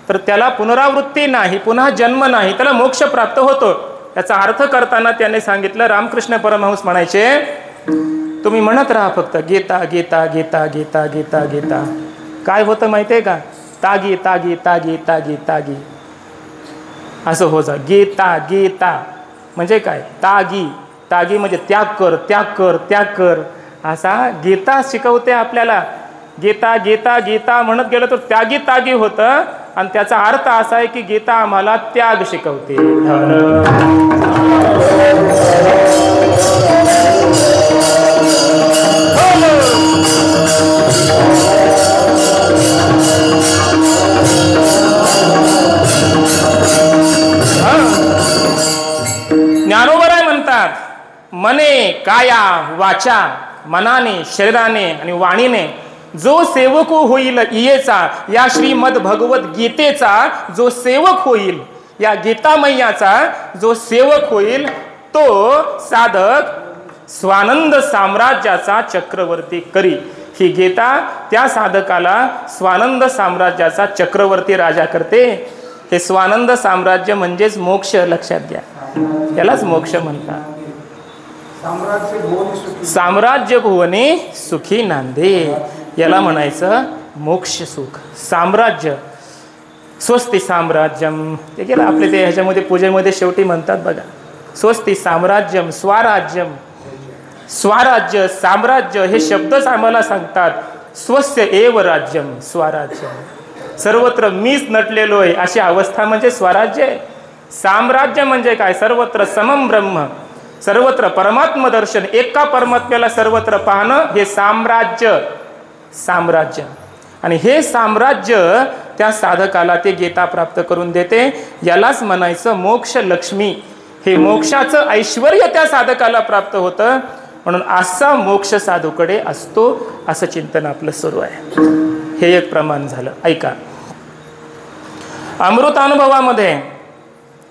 तर त्याला पुनरावृत्ती नाही, पुन्हा जन्म नाही, त्याला मोक्ष प्राप्त होतो. याचा अर्थ करताना त्याने सांगितलं, रामकृष्ण परमहंस म्हणायचे, तुम्ही म्हणत राहा फक्त गीता गीता गीता गीता गीता गीता. काय होतं माहिती आहे का, तागी तागी तागी तागी तागी असं हो जा. गीता गीता म्हणजे काय, तागी तागी म्हणजे त्याग कर त्याग कर त्याग कर, असा गीता शिकवते आपल्याला. गीता गीता गीता म्हणत गेलं तर त्यागी तागी होतं, आणि त्याचा अर्थ असा आहे की गीता आम्हाला त्याग शिकवते. ज्ञानोबराय म्हणतात, मने काया वाचा, मनाने शरीराने आणि वाणीने जो सेवक होईल इयेचा, या श्रीमद भगवत गीतेचा जो सेवक होईल, या गीतामय्याचा जो सेवक होईल, तो साधक स्वानंद साम्राज्याचा चक्रवर्ती करी. ही गीता त्या साधकाला स्वानंद साम्राज्याचा चक्रवर्ती राजा करते. हे स्वानंद साम्राज्य म्हणजेच मोक्ष, लक्षात घ्या. यालाच मोक्ष म्हणतात. साम्राज्य भुवने सुखी नांदे, याला म्हणायचं मोक्ष सुख. साम्राज्य, स्वस्ती साम्राज्यम, ते केलं आपले ते ह्याच्यामध्ये पूजेमध्ये शेवटी म्हणतात बघा, स्वस्ती साम्राज्यम, स्वराज्यम. स्वराज्य, साम्राज्य हे शब्दच आम्हाला सांगतात. स्वस्य एव राज्यम, स्वराज्यम. सर्वत्र मीच नटलेलो आहे अशी अवस्था म्हणजे स्वराज्य आहे. साम्राज्य म्हणजे काय? सर्वत्र समम ब्रह्म, सर्वत्र परमात्म दर्शन, एका परमात्म्याला सर्वत्र पाहणं, हे साम्राज्य. साम्राज्य. आणि हे साम्राज्य त्या साधकाला ते गीता प्राप्त करून देते. यालाच म्हणायचं मोक्ष लक्ष्मी. हे मोक्षाचं ऐश्वर त्या साधकाला प्राप्त होतं. म्हणून असा मोक्ष साधूकडे असतो, असं चिंतन आपलं सुरू आहे. हे एक प्रमाण झालं. ऐका, अमृत अनुभवामध्ये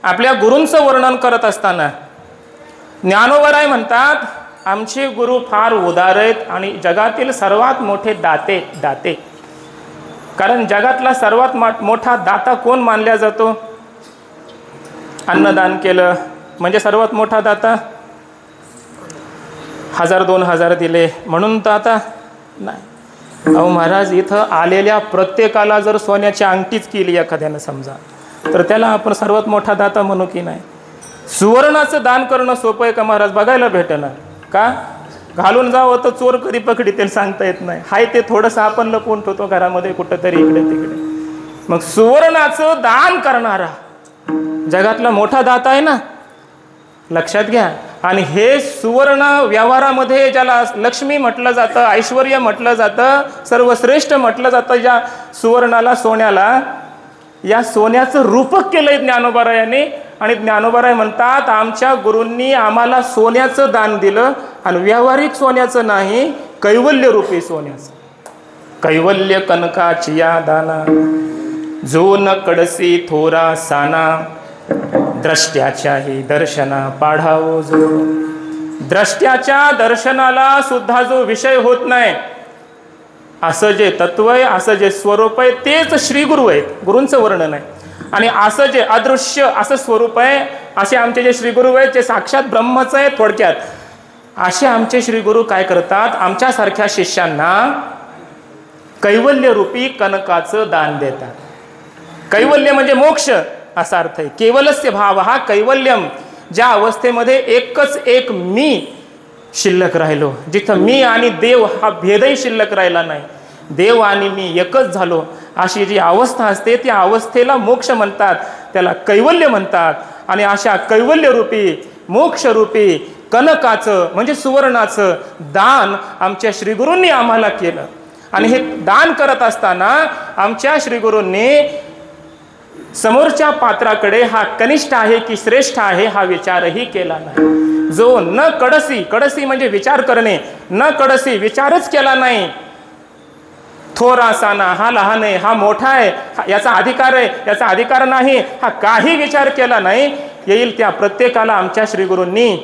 आपल्या गुरूंचं वर्णन करत असताना ज्ञानोबराय म्हणतात, आमचे गुरु फार उदार आहेत आणि जगातील सर्वात मोठे दाते. कारण जगातला सर्वात मोठा दाता कोण मानला जातो? अन्नदान केलं म्हणजे सर्वात मोठा दाता. 1000-2000 दिले म्हणून दाता नाही. अहो महाराज, इथं आलेल्या प्रत्येकाला जर सोन्याची अंगठीच केली एखाद्यानं समजा, तर त्याला आपण सर्वात मोठा दाता म्हणू की नाही? सुवर्णाचं दान करणं सोपं आहे का महाराज? बघायला भेटणार का? घालून जावं तर चोर कधी पकडीतील सांगता येत नाही. हाय ते थोडंसं आपण लपवून ठेवतो घरामध्ये कुठंतरी इकडे तिकडे. मग सुवर्णाचं दान करणारा जगातला मोठा दाता आहे ना, लक्षात घ्या. आणि हे सुवर्ण व्यवहारामध्ये ज्याला लक्ष्मी म्हटलं जातं, ऐश्वर्य म्हटलं जातं, सर्वश्रेष्ठ म्हटलं जातं, ज्या सुवर्णाला, सोन्याला, या सोन्याचं रूपक केलंय ज्ञानोबरायांनी. आणि ज्ञानोबराय म्हणतात, आमच्या गुरूंनी आम्हाला सोन्याचं दान दिलं, आणि व्यावहारिक सोन्याचं नाही, कैवल्य रूपी सोन्याचं. कैवल्य कनकाची या दाना, जो न कडसी थोरा साना, द्रष्ट्याच्याही दर्शना पाढावो जो. द्रष्ट्याच्या दर्शनाला सुद्धा जो विषय होत नाही, असं जे तत्व आहे, असं जे स्वरूप आहे, तेच श्रीगुरु आहेत. गुरूंचं वर्णन आहे. आणि असं जे अदृश्य असं स्वरूप आहे, असे आमचे जे श्रीगुरु आहेत, जे साक्षात ब्रह्मच आहे थोडक्यात, असे आमचे श्रीगुरु काय करतात? आमच्यासारख्या शिष्यांना कैवल्य रूपी कनकाचं दान देतात. कैवल्य म्हणजे मोक्ष असा अर्थ आहे. केवलस्य भाव हा कैवल्यम, ज्या अवस्थेमध्ये एकच एक मी शिल्लक राहिलो, जिथं मी आणि देव हा भेदही शिल्लक राहिला नाही, देव आणि मी एकच झालो, अशी जी अवस्था असते त्या अवस्थेला मोक्ष म्हणतात, त्याला कैवल्य म्हणतात. आणि अशा कैवल्यरूपी मोक्षरूपी कनकाचं म्हणजे सुवर्णाचं दान आमच्या श्रीगुरूंनी आम्हाला केलं. आणि हे दान करत असताना आमच्या श्रीगुरूंनी समोरच्या पात्राकडे हा कनिष्ठ आहे की श्रेष्ठ आहे हा विचारही केला नाही. जो न कडसी, कडसी म्हणजे विचार करणे, न कडसी विचारच केला नाही. थोरा साना, हा लहान आहे, हा मोठा आहे, याचा अधिकार आहे, याचा अधिकार नाही, हा काही विचार केला नाही. येईल त्या प्रत्येकाला आमच्या श्रीगुरूंनी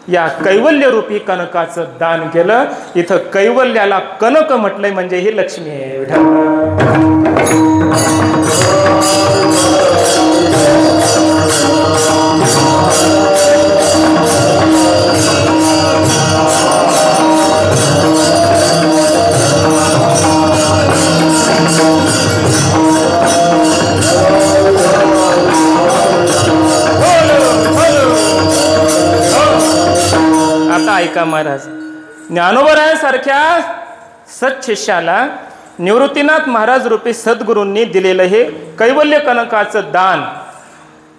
या कैवल्यरूपी कनकाचं दान केलं. इथं कैवल्याला कनक म्हटलंय म्हणजे ही लक्ष्मी आहे. आता ऐका महाराज, ज्ञानोबरायांसारख्या सत्शिष्याला निवृत्तीनाथ महाराज रूपी सद्गुरूंनी दिलेलं हे कैवल्य कनकाचं दान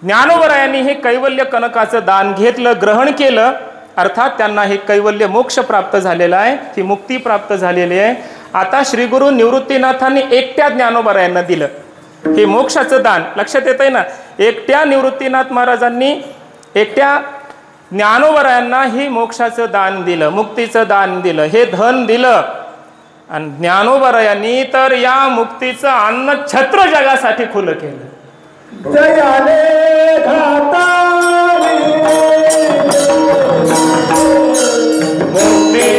ज्ञानोबरायांनी हे कैवल्य कनकाचं दान घेतलं, ग्रहण केलं, अर्थात त्यांना हे कैवल्य मोक्ष प्राप्त झालेला आहे, ही मुक्ती प्राप्त झालेली आहे. आता श्री गुरु निवृत्तीनाथांनी एकट्या ज्ञानोबरायांना दिलं हे मोक्षाचं दान. लक्षात येतंय ना, एकट्या निवृत्तीनाथ महाराजांनी एकट्या ज्ञानोबरायांना हे मोक्षाचं दान दिलं, मुक्तीचं दान दिलं, हे धन दिलं. आणि ज्ञानोबरायांनी तर या मुक्तीचं अन्न छत्र जगासाठी खुलं केलं. दयाले घाताले मुक्ती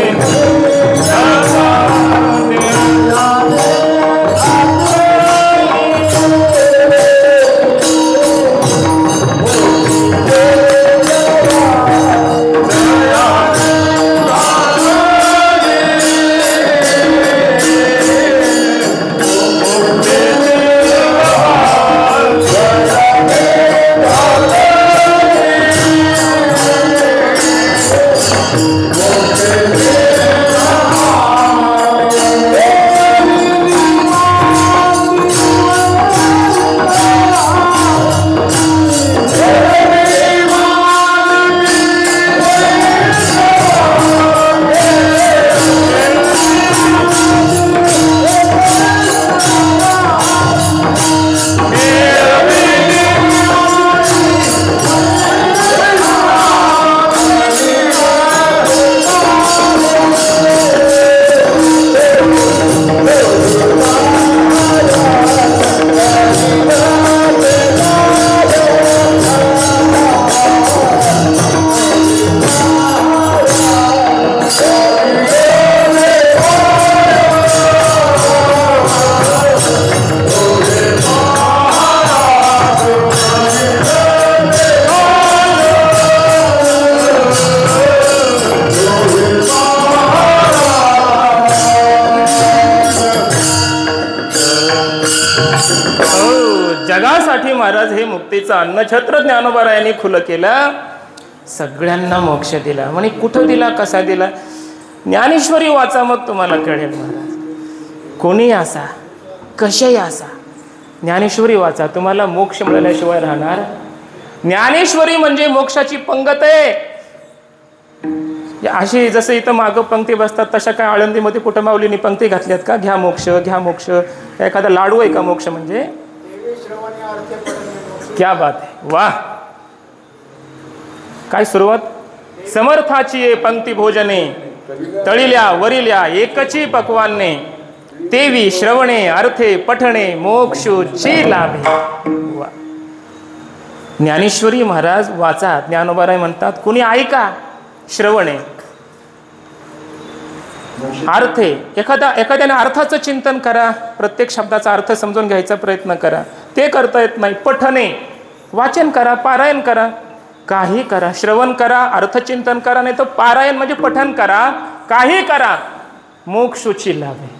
जगासाठी महाराज हे मुक्तीचं अन्नछत्र ज्ञानोबरायांनी खुलं केलं, सगळ्यांना मोक्ष दिला. म्हणे कुठं दिला, कसा दिला? ज्ञानेश्वरी वाचा, मग तुम्हाला कळेल महाराज. कोणी असा, कशाही असा, ज्ञानेश्वरी वाचा, तुम्हाला मोक्ष मिळाल्याशिवाय राहणार. ज्ञानेश्वरी म्हणजे मोक्षाची पंगत आहे. अशी जसं इथं मागं पंक्ती बसतात तशा काय आळंदीमध्ये कुठं माऊलींनी पंक्ती घातल्यात का? घ्या मोक्ष, घ्या मोक्ष. एखादा लाडू आहे का मोक्ष म्हणजे? क्या बात आहे, वाह. काय सुरुवात? समर्थाची पंक्ती भोजने, तळिल्या वरिल्या एकची पक्वाने, तेवी श्रवणे अर्थे पठणे मोक्षची लाभे. वा. ज्ञानेश्वरी महाराज वाचा. ज्ञानोबराय म्हणतात कुणी ऐका, श्रवणे, अर्थे, एखाद्याने अर्थाचं चिंतन करा, प्रत्येक शब्दाचा अर्थ समजून घ्यायचा प्रयत्न करा, ते करता येत नाही. पठणे, वाचन करा, पारायण करा, काही करा, श्रवण करा, अर्थचिंतन करा, नाही तर पारायण म्हणजे पठन करा, काही करा, मोक्षची लाभे.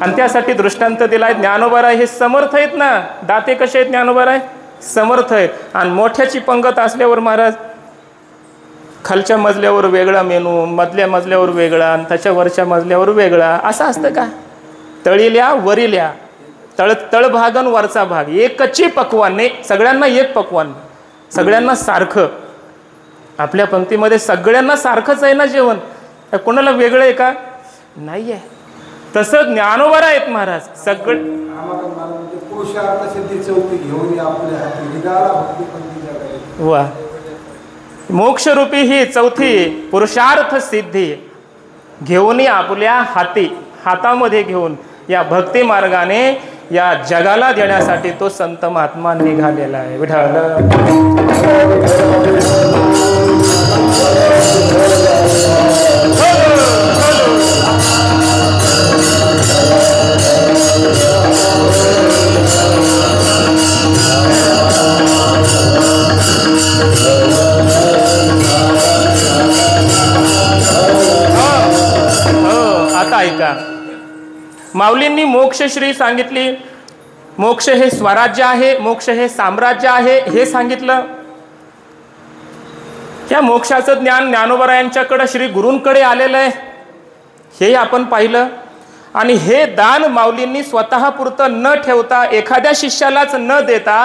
आणि त्यासाठी दृष्टांत दिलाय. ज्ञानोबराय हे समर्थ आहेत ना, दाते कसे आहेत ज्ञानोबराय? समर्थ आहेत. आणि मोठ्याची पंगत असल्यावर महाराज खालच्या मजल्यावर वेगळा मेनू, मधल्या मजल्यावर वेगळा, आणि त्याच्या वरच्या मजल्यावर वेगळा, असं असतं का? तळिल्या वरिल्या, तळभागन वरचा भाग, एकची पक्वाने, सगळ्यांना एक पक्वान, सगळ्यांना सारखं. आपल्या पंक्तीमध्ये सगळ्यांना सारखंच आहे ना जेवण, कोणाला वेगळं आहे का? नाही आहे. तसं ज्ञानोबरा आहेत महाराज. सगळं वा. मोक्षरूपी ही चौथी पुरुषार्थ सिद्धी घेऊन आपल्या हातामध्ये घेऊन या भक्ती मार्गाने या जगाला देण्यासाठी तो संत महात्मा निघालेला आहे. विठ्ठल आता ऐका, माऊलींनी मोक्षश्री सांगितली. मोक्ष हे स्वराज्य आहे, मोक्ष हे साम्राज्य आहे हे सांगितलं. या मोक्षाचं ज्ञान ज्ञानोबरायांच्याकडे श्री गुरूंकडे आलेलं आहे हे आपण पाहिलं. आणि हे दान माऊलींनी स्वतः पुरतं न ठेवता, एखाद्या शिष्यालाच न देता,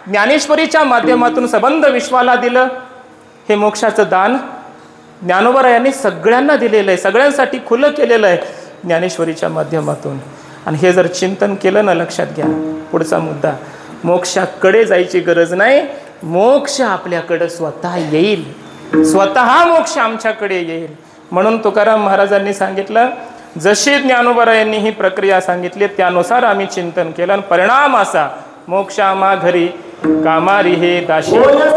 ज्ञानेश्वरीच्या माध्यमातून सबंध विश्वाला दिलं. हे मोक्षाचं दान ज्ञानोबरायांनी सगळ्यांना दिलेलं आहे, सगळ्यांसाठी खुलं केलेलं आहे ज्ञानेश्वरीच्या माध्यमातून. आणि हे जर चिंतन केलं ना, लक्षात घ्या पुढचा मुद्दा, मोक्षाकडे जायची गरज नाही, मोक्ष आपल्याकडे स्वतः येईल, स्वतः मोक्ष आमच्याकडे येईल. म्हणून तुकाराम महाराजांनी सांगितलं, जशी ज्ञानोबरायांनी ही प्रक्रिया सांगितली त्यानुसार आम्ही चिंतन केलं आणि परिणाम असा, मोक्ष आम्हा घरी कामारी हे दाशी. बरोबर आहे.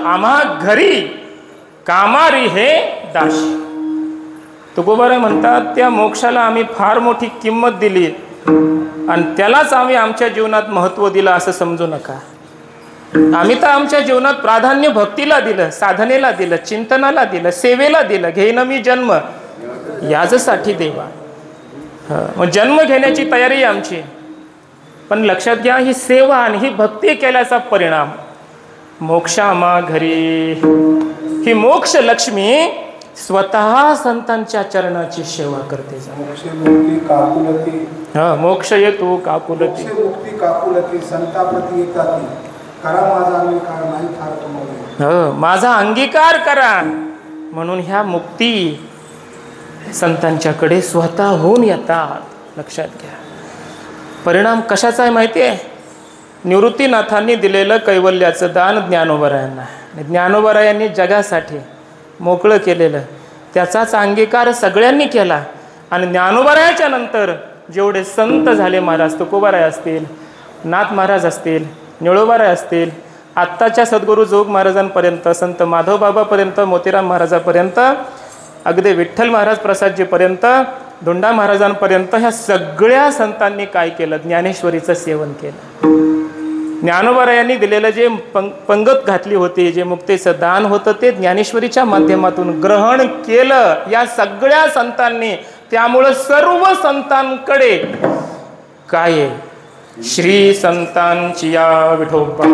आम्हा घरी कामारी हे दाशी. तुकोबाराय म्हणतात, त्या मोक्षाला आम्ही फार मोठी किंमत दिली आणि त्यालाच आम्ही आमच्या जीवनात महत्त्व दिलं असं समजू नका. आम्ही तर आमच्या जीवनात प्राधान्य भक्तीला दिलं, साधनेला दिलं, चिंतनाला दिलं, सेवेला दिलं. घेणं मी जन्म याचसाठी देवा. मग जन्म घेण्याची तयारी आमची, पण लक्षात घ्या, ही सेवा आणि ही भक्ती केल्याचा परिणाम मोक्षामा घरी. ही मोक्ष लक्ष्मी स्वतः संतांच्या चरणाची सेवा करते. मोक्ष येतो काकुलती, संताप्रती येतात. माझा अंगीकार करा म्हणून ह्या मुक्ती संतांच्याकडे स्वतःहून येतात. लक्षात घ्या. परिणाम कशाचा आहे माहिती आहे? निवृत्तीनाथांनी दिलेलं कैवल्याचं दान ज्ञानोबरायांना, ज्ञानोबरायांनी जगासाठी मोकळं केलेलं, त्याचाच अंगीकार सगळ्यांनी केला. आणि ज्ञानोबरायाच्या नंतर जेवढे संत झाले, महाराज तुकोबाराय असतील, नाथ महाराज असतील, निळोबाराय असतील, आत्ताच्या सद्गुरू जोग महाराजांपर्यंत, संत माधवबाबापर्यंत, मोतीराम महाराजापर्यंत, अगदी विठ्ठल महाराज प्रसादजीपर्यंत, धोंडा महाराजांपर्यंत, ह्या सगळ्या संतांनी काय केलं? ज्ञानेश्वरीचं सेवन केलं. ज्ञानोबरायांनी दिलेलं जे पंगत घातली होती, जे मुक्तीचं दान होतं, ते ज्ञानेश्वरीच्या माध्यमातून ग्रहण केलं या सगळ्या संतांनी. त्यामुळं सर्व संतांकडे काय आहे? श्री संतांची या विठोबा.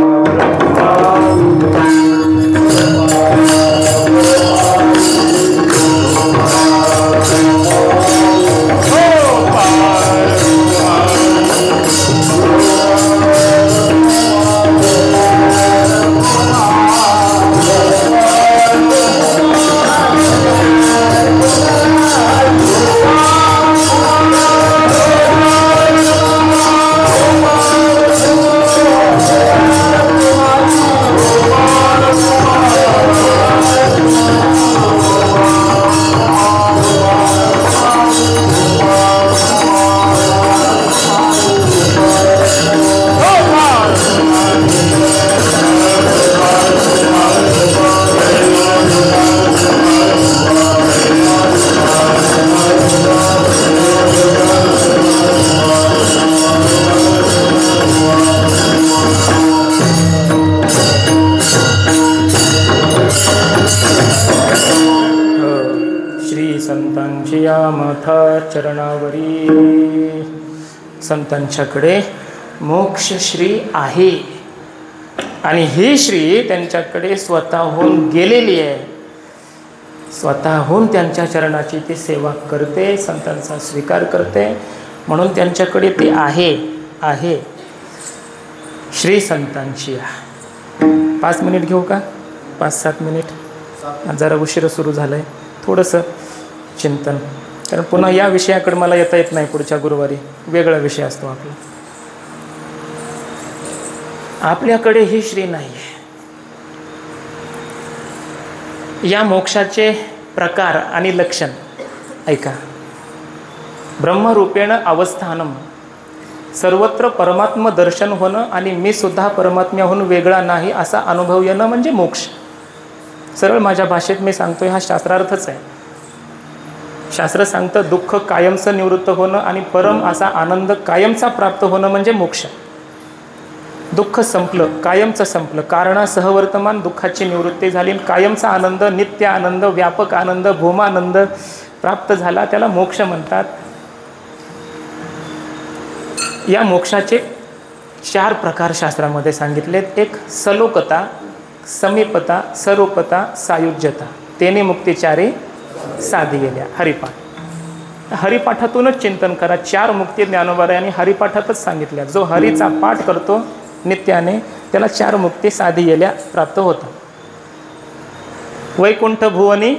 माथा चरणावरी संतांच्याकडे मोक्षश्री आहे आणि ही श्री त्यांच्याकडे स्वतःहून गेलेली आहे. स्वतःहून त्यांच्या चरणाची ती सेवा करते, संतांचा स्वीकार करते, म्हणून त्यांच्याकडे ती आहे श्री संतांची. 5 मिनिट घेऊ का? 5-7 मिनिट. जरा उशीर सुरू झालं आहे. थोडंसं चिंतन, कारण पुन्हा या विषयाकडे मला येता येत नाही. पुढच्या गुरुवारी वेगळा विषय असतो आपला. आपल्याकडे ही श्री नाही आहे. या मोक्षाचे प्रकार आणि लक्षण ऐका. ब्रह्मरूपेण अवस्थानम, सर्वत्र परमात्म दर्शन होणं आणि मी सुद्धा परमात्म्याहून वेगळा नाही असा अनुभव येणं म्हणजे मोक्ष. सरळ माझ्या भाषेत मी सांगतोय, हा शास्त्रार्थच आहे. शास्त्र सांगतं दुःख कायमचं निवृत्त होणं आणि परम असा आनंद कायमचा प्राप्त होणं म्हणजे मोक्ष. दुःख संपलं, कायमचं संपलं, कारणासह वर्तमान दुःखाची निवृत्ती झाली, कायमचा आनंद, नित्य आनंद, व्यापक आनंद, भूमानंद प्राप्त झाला, त्याला मोक्ष म्हणतात. या मोक्षाचे 4 प्रकार शास्त्रामध्ये सांगितलेत. एक सलोकता, समीपता, स्वरूपता, सायुज्यता. तेने मुक्ती 4 साधी गेल्या. हरिपाठ, हरिपाठातूनच चिंतन करा. 4 मुक्ती ज्ञानोबरायांनी हरिपाठातच सांगितल्या. जो हरीचा पाठ करतो नित्याने त्याला 4 मुक्ती साधी गेल्या प्राप्त होतात. वैकुंठ भुवनी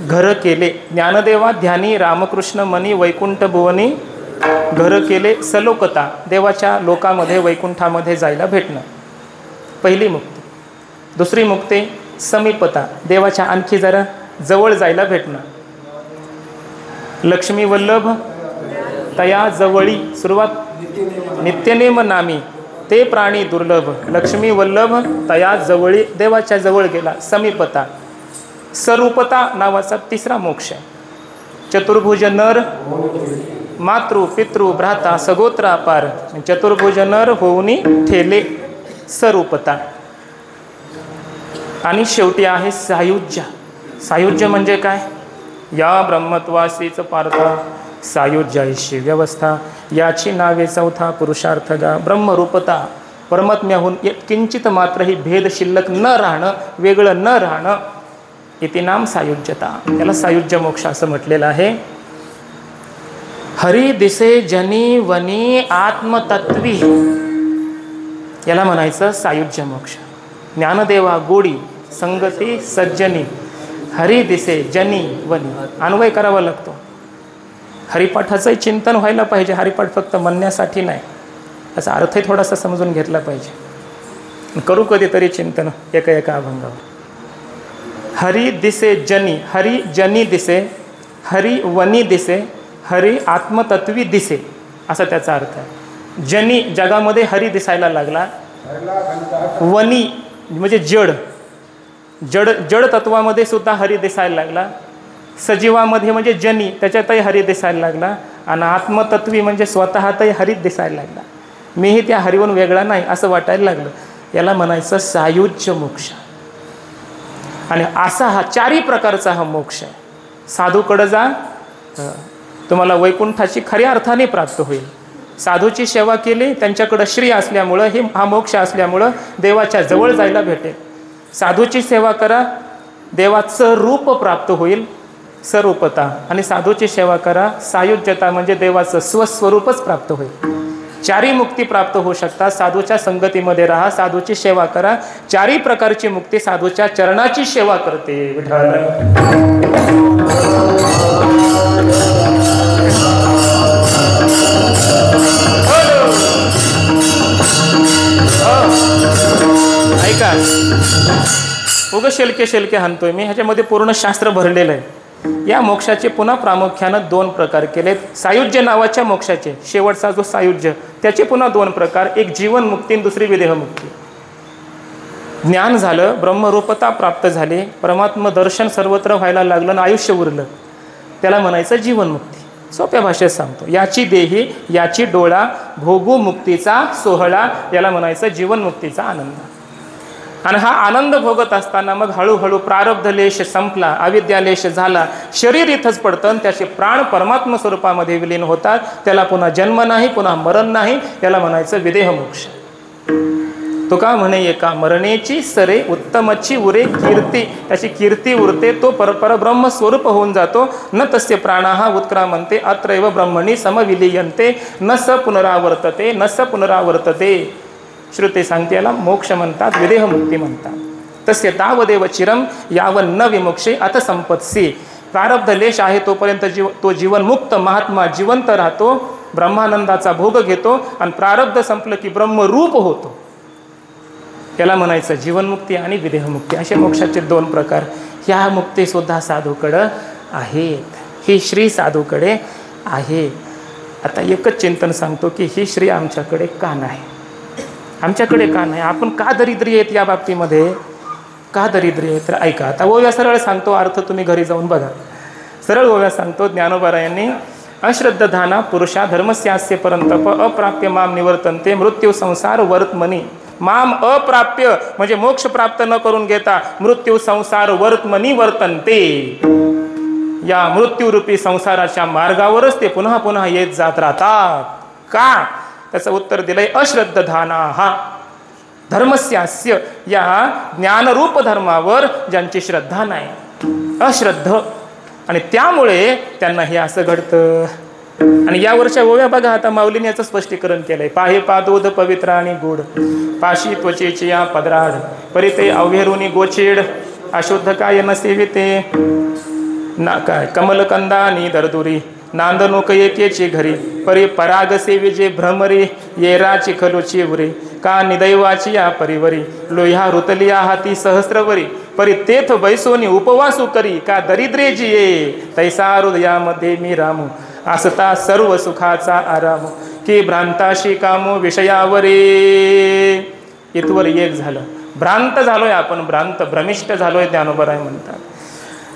घर केले, ज्ञानदेवा ध्यानी रामकृष्ण मनी वैकुंठ भुवनी घर केले. सलोकता, देवाच्या लोकामध्ये वैकुंठामध्ये जायला भेटणं, पहिली मुक्ती. दुसरी मुक्ती समीपता, देवाच्या आणखी जरा जवळ जायला भेटणं. लक्ष्मी वल्लभ तया जवळी, सुरुवात नित्यनेम नामी ते प्राणी दुर्लभ. लक्ष्मी वल्लभ तया जवळी, देवाच्या जवळ गेला, समीपता. स्वरूपता नावाचा 3रा मोक्ष आहे. चतुर्भुज नर मातृ पितृ भ्राता सगोत्र अपार, चतुर्भुज नर होऊनी ठेले, स्वरूपता. आणि शेवटी आहे सायुज्य. सायुज्य म्हणजे काय? या ब्रह्मत्वासीच पार्थ सायुज्याशी व्यवस्था, याची नावे 4था पुरुषार्थ गा. ब्रह्मरूपता, परमात्म्याहून किंचित मात्रही भेद शिल्लक न राहणं, वेगळं न राहणं, इति नाम सायुज्यता. त्याला सायुज्य मोक्ष असं म्हटलेलं आहे. हरी दिसे जनी वनी आत्मतत्वी, याला म्हणायचं सायुज्य मोक्ष. ज्ञानदेवा गोडी संगती सज्जनी, हरी दिसे जनी वनी, अन्वय करावा लागतो. हरिपाठाचंही चिंतन व्हायला पाहिजे. हरिपाठ फक्त म्हणण्यासाठी नाही, याचा अर्थही थोडासा समजून घेतला पाहिजे. करू कधीतरी चिंतन एका अभंगावर. हरी दिसे जनी, हरी जनी दिसे, हरी वनी दिसे, हरी आत्मतत्वी दिसे, असा त्याचा अर्थ आहे. जनी, जगामध्ये हरी दिसायला लागला. वनी म्हणजे जड तत्वामध्ये सुद्धा हरी दिसायला लागला. सजीवामध्ये म्हणजे जनी, त्याच्यातही हरी दिसायला लागला. आणि आत्मतत्वी म्हणजे स्वतःतही हरीत दिसायला लागला. मीही त्या हरीवरून वेगळा नाही असं वाटायला लागलं. याला म्हणायचं सायुज्य मोक्ष. आणि असा हा 4ही प्रकारचा हा मोक्ष आहे. साधूकडे जा, तुम्हाला वैकुंठाची खऱ्या अर्थाने प्राप्त होईल. साधूची सेवा केली, त्यांच्याकडं श्री असल्यामुळं, हा मोक्ष असल्यामुळं देवाच्या जवळ जायला भेटेल. साधूची सेवा करा, देवाचं रूप प्राप्त होईल, स्वरूपता. आणि साधूची सेवा करा, सायुज्यता म्हणजे देवाचं स्वस्वरूपच प्राप्त होईल. 4ही मुक्ती प्राप्त होऊ शकतात. साधूच्या संगतीमध्ये राहा, साधूची सेवा करा. 4ही प्रकारची मुक्ती साधूच्या चरणाची सेवा करते. ऐका, उगं शेलके हाणतोय मी, ह्याच्यामध्ये पूर्ण शास्त्र भरलेलं आहे. या मोक्षाचे पुन्हा प्रामुख्यानं 2 प्रकार केलेत. सायुज्य नावाच्या मोक्षाचे, शेवटचा जो सायुज्य, त्याचे पुन्हा 2 प्रकार. एक जीवनमुक्ती आणि दुसरी विदेहमुक्ती. ज्ञान झालं, ब्रह्मरूपता प्राप्त झाली, परमात्म दर्शन सर्वत्र व्हायला लागलं आणि आयुष्य उरलं, त्याला म्हणायचं जीवनमुक्ती. सोप्या भाषेत सांगतो, याची देही याची डोळा, भोगू मुक्तीचा सोहळा, याला म्हणायचं जीवनमुक्तीचा आनंद. आणि हा आनंद भोगत असताना मग हळूहळू प्रारब्ध लेश संपला, अविद्यालेश झाला, शरीर इथंच पडतं आणि त्याचे प्राण परमात्मा स्वरूपामध्ये विलीन होतात. त्याला पुन्हा जन्म नाही, पुन्हा मरण नाही. याला म्हणायचं विदेह मोक्ष. तुका म्हणे एका मरणेची सरे उत्तमची उरे कीर्ती, त्याची कीर्ती उरते, तो परब्रह्म स्वरूप होऊन जातो. न तस्य प्राणाः उत्क्रामन्ते अत्रैव ब्रह्मणी समविलीयन्ते न स पुनरावर्तते न स पुनरावर्तते. श्रुती सांगते याला मोक्ष म्हणतात, विदेह मुक्ती म्हणतात. तस्य तावदेव चिरम यावन न विमुक्षे अथ संपत्सी. प्रारब्ध लेश आहे तोपर्यंत तो जीवनमुक्त महात्मा जिवंत राहतो, ब्रह्मानंदाचा भोग घेतो आणि प्रारब्ध संपलं की ब्रह्मरूप होतो. याला म्हणायचं जीवनमुक्ती आणि विदेहमुक्ती. असे मोक्षाचे 2 प्रकार. ह्या मुक्तीसुद्धा साधूकडं आहेत, ही श्री साधूकडे आहे. आता एकच चिंतन सांगतो की ही श्री आमच्याकडे का नाही, आमच्याकडे का नाही, आपण का दरिद्री आहेत या बाबतीमध्ये, का दरिद्री आहेत. तर ऐका, आता ओव्या सरळ सांगतो, अर्थ तुम्ही घरी जाऊन बघा. सरळ ओव्या सांगतो ज्ञानोबारायांनी. अश्रद्धधाना पुरुषा धर्मस्यास्य परंतप अप्राप्य माम निवर्तन्ते मृत्यू संसार वर्तमनी. माम अप्राप्य म्हणजे मोक्ष प्राप्त न करून घेता मृत्यू संसार वर्तमनी वर्तन्ते. या मृत्यूरूपी संसाराच्या मार्गावरच ते पुन्हा पुन्हा येत जात राहतात. का? त्याचं उत्तर दिलंय अश्रद्धधाना हा धर्मस्यास्य, या ज्ञानरूप धर्मावर ज्यांची श्रद्धा नाही, अश्रद्ध, आणि त्यामुळे त्यांना हे असं घडतं. आणि या वर्षा ओव्या बघा, आता माऊलीने याचं स्पष्टीकरण केलंय. पाहे पादोद पवित्र आणि गोड, पाशी त्वचेची या पदराड, परिते अवघेरुनी गोचेड, अशुद्ध काय न सेविते ना काय कमलकंदा आणि दरदुरी, नांदनोक एकेची घरी, परी पराग सेविजे भ्रमरी, येराची खलोची उरी, का निदैवाची या परिवरी, लोह्या रुतलिया हाती सहस्रवरी, परी तेथ बैसोनी उपवासू करी, का दरिद्रे जिये तैसा हृदयामध्ये मी रामू, असता सर्व सुखाचा आराम, की भ्रांताशी कामो विषयावरे. इथवर एक झालं, भ्रांत झालोय आपण, भ्रमिष्ट झालोय ज्ञानोबराय म्हणतात.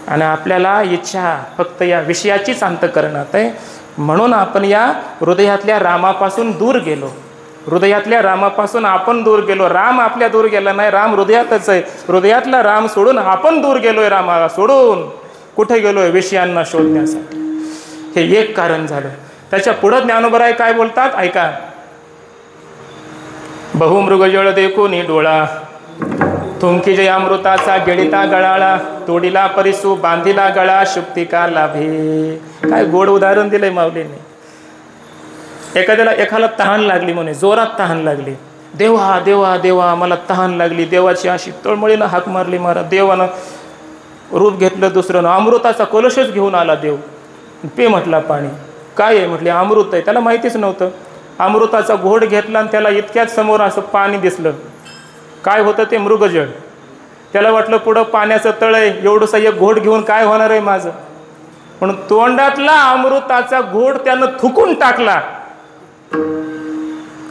आणि आपल्याला इच्छा फक्त या विषयाचीच अंतःकरणात आहे, म्हणून आपण या हृदयातल्या रामापासून दूर गेलो. हृदयातल्या रामापासून आपण दूर गेलो. राम आपल्या दूर गेला नाही, राम हृदयातच आहे. हृदयातला राम सोडून आपण दूर गेलोय, रामाला सोडून कुठे गेलोय? विषयांना शोधण्यासाठी. हे एक कारण झालं. त्याच्या पुढं ज्ञानोबराय काय बोलतात ऐका. बहुमृगजळ देखून डोळा, थुंकी जय अमृताचा गेळीता गळाळा, तोडीला परिसू बांधिला गळा, शुक्तिका लाभे. काय गोड उदाहरण दिलंय माऊलीने. एखाद्याला तहान लागली म्हणे, जोरात तहान लागली, देवा देवा देवा मला तहान लागली. देवाची अशी तळमळीनं हाक मारली महाराज. देवानं रूप घेतलं दुसरं, अमृताचा कलशच घेऊन आला देव. पे म्हटला पाणी. काय आहे म्हटले? अमृत आहे. त्याला माहितीच नव्हतं. अमृताचा घोड घेतला आणि त्याला इतक्याच समोर असं पाणी दिसलं. काय होतं ते? मृगजळ. त्याला वाटलं पुढं पाण्याचं तळ आहे, एवढंसं एक घोड घेऊन काय होणार आहे माझं. म्हणून तोंडातला अमृताचा घोड त्यानं थुकून टाकला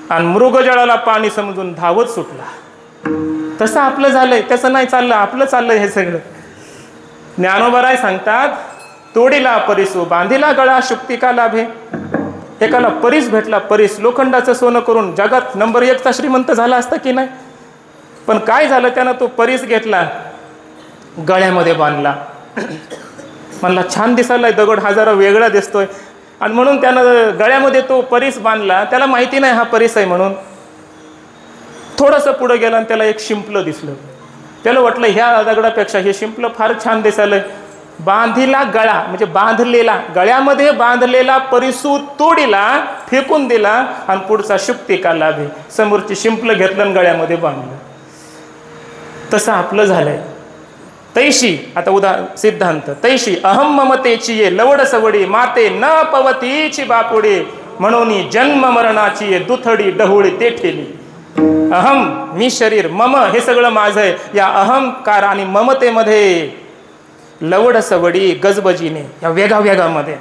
आणि मृगजळाला पाणी समजून धावत सुटला. तसं आपलं झालंय. त्याचं नाही चाललं, आपलं चाललंय हे सगळं. ज्ञानोबराय सांगतात, तोडीला परिसू बांधिला गळा, शुक्तिका लाभे. एकाला परीस भेटला, परीस लोखंडाचं सोनं करून जगात नंबर 1चा श्रीमंत झाला असता की नाही. पण काय झालं, त्यानं तो परीस घेतला, गळ्यामध्ये बांधला. म्हणला छान दिसायला दगड हा जरा वेगळा दिसतोय, आणि म्हणून त्यानं गळ्यामध्ये तो परीस बांधला. त्याला माहिती नाही हा परीस आहे म्हणून. थोडंसं पुढं गेला आणि त्याला एक शिंपलं दिसलं. त्याला वाटलं ह्या दगडापेक्षा हे शिंपलं फार छान दिसायलंय. बांधिला गळा म्हणजे बांधलेला, गळ्यामध्ये बांधलेला परिसू तोडीला, फेकून दिला, आणि पुढचा शुक्तिका लाभे, समोरची शिंपलं घेतलं आणि गळ्यामध्ये बांधलं. तसं आपलं झालंय. तैशी, आता सिद्धांत, तैशी अहम ममतेची ये लवड सवडी, माते न पवतीची बापुडे, म्हणून जन्म मरणाची ये दुथडी डहुळी ते ठेली. अहम मी शरीर, मम हे सगळं माझं आहे. या अहंकार आणि ममतेमध्ये लवड सवडी गजबजीने, या वेगावेगामध्ये,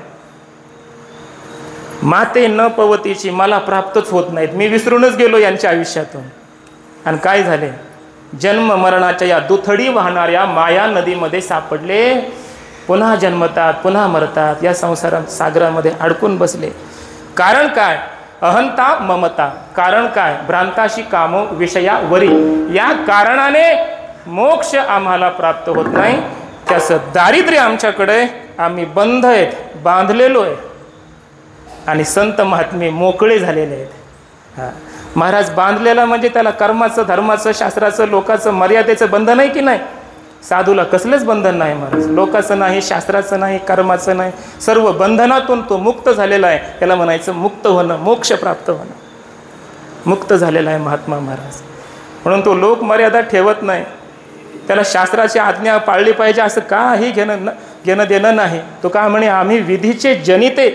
माते न पवतीची मला प्राप्तच होत नाहीत. मी विसरूनच गेलो यांच्या आयुष्यातून. आणि काय झाले? जन्म मरणाच्या या दुथडी वाहणाऱ्या माया नदीमध्ये सापडले. पुन्हा जन्मतात, पुन्हा मरतात, या संसार सागरामध्ये अडकून बसले. कारण काय? अहंता ममता. कारण काय? भ्रांताशी कामो विषयावरी. या कारणाने मोक्ष आम्हाला प्राप्त होत नाही. त्याचं दारिद्र्य आमच्याकडे, आम्ही बंध आहेत, बांधलेलो आहे. आणि संत महात्मे मोकळे झालेले आहेत. हां, महाराज बांधलेला म्हणजे त्याला कर्माचं, धर्माचं, शास्त्राचं, लोकाचं, मर्यादेचं बंधन आहे की नाही? साधूला कसलंच बंधन नाही महाराज. लोकाचं नाही, शास्त्राचं नाही, कर्माचं नाही. सर्व बंधनातून तो मुक्त झालेला आहे. त्याला म्हणायचं मुक्त होणं, मोक्ष प्राप्त होणं. मुक्त झालेला आहे महात्मा महाराज. म्हणून तो लोक मर्यादा ठेवत नाही. त्याला शास्त्राची आज्ञा पाळली पाहिजे असं काही घेणं देणं नाही. तो का म्हणे, आम्ही विधीचे जनिते,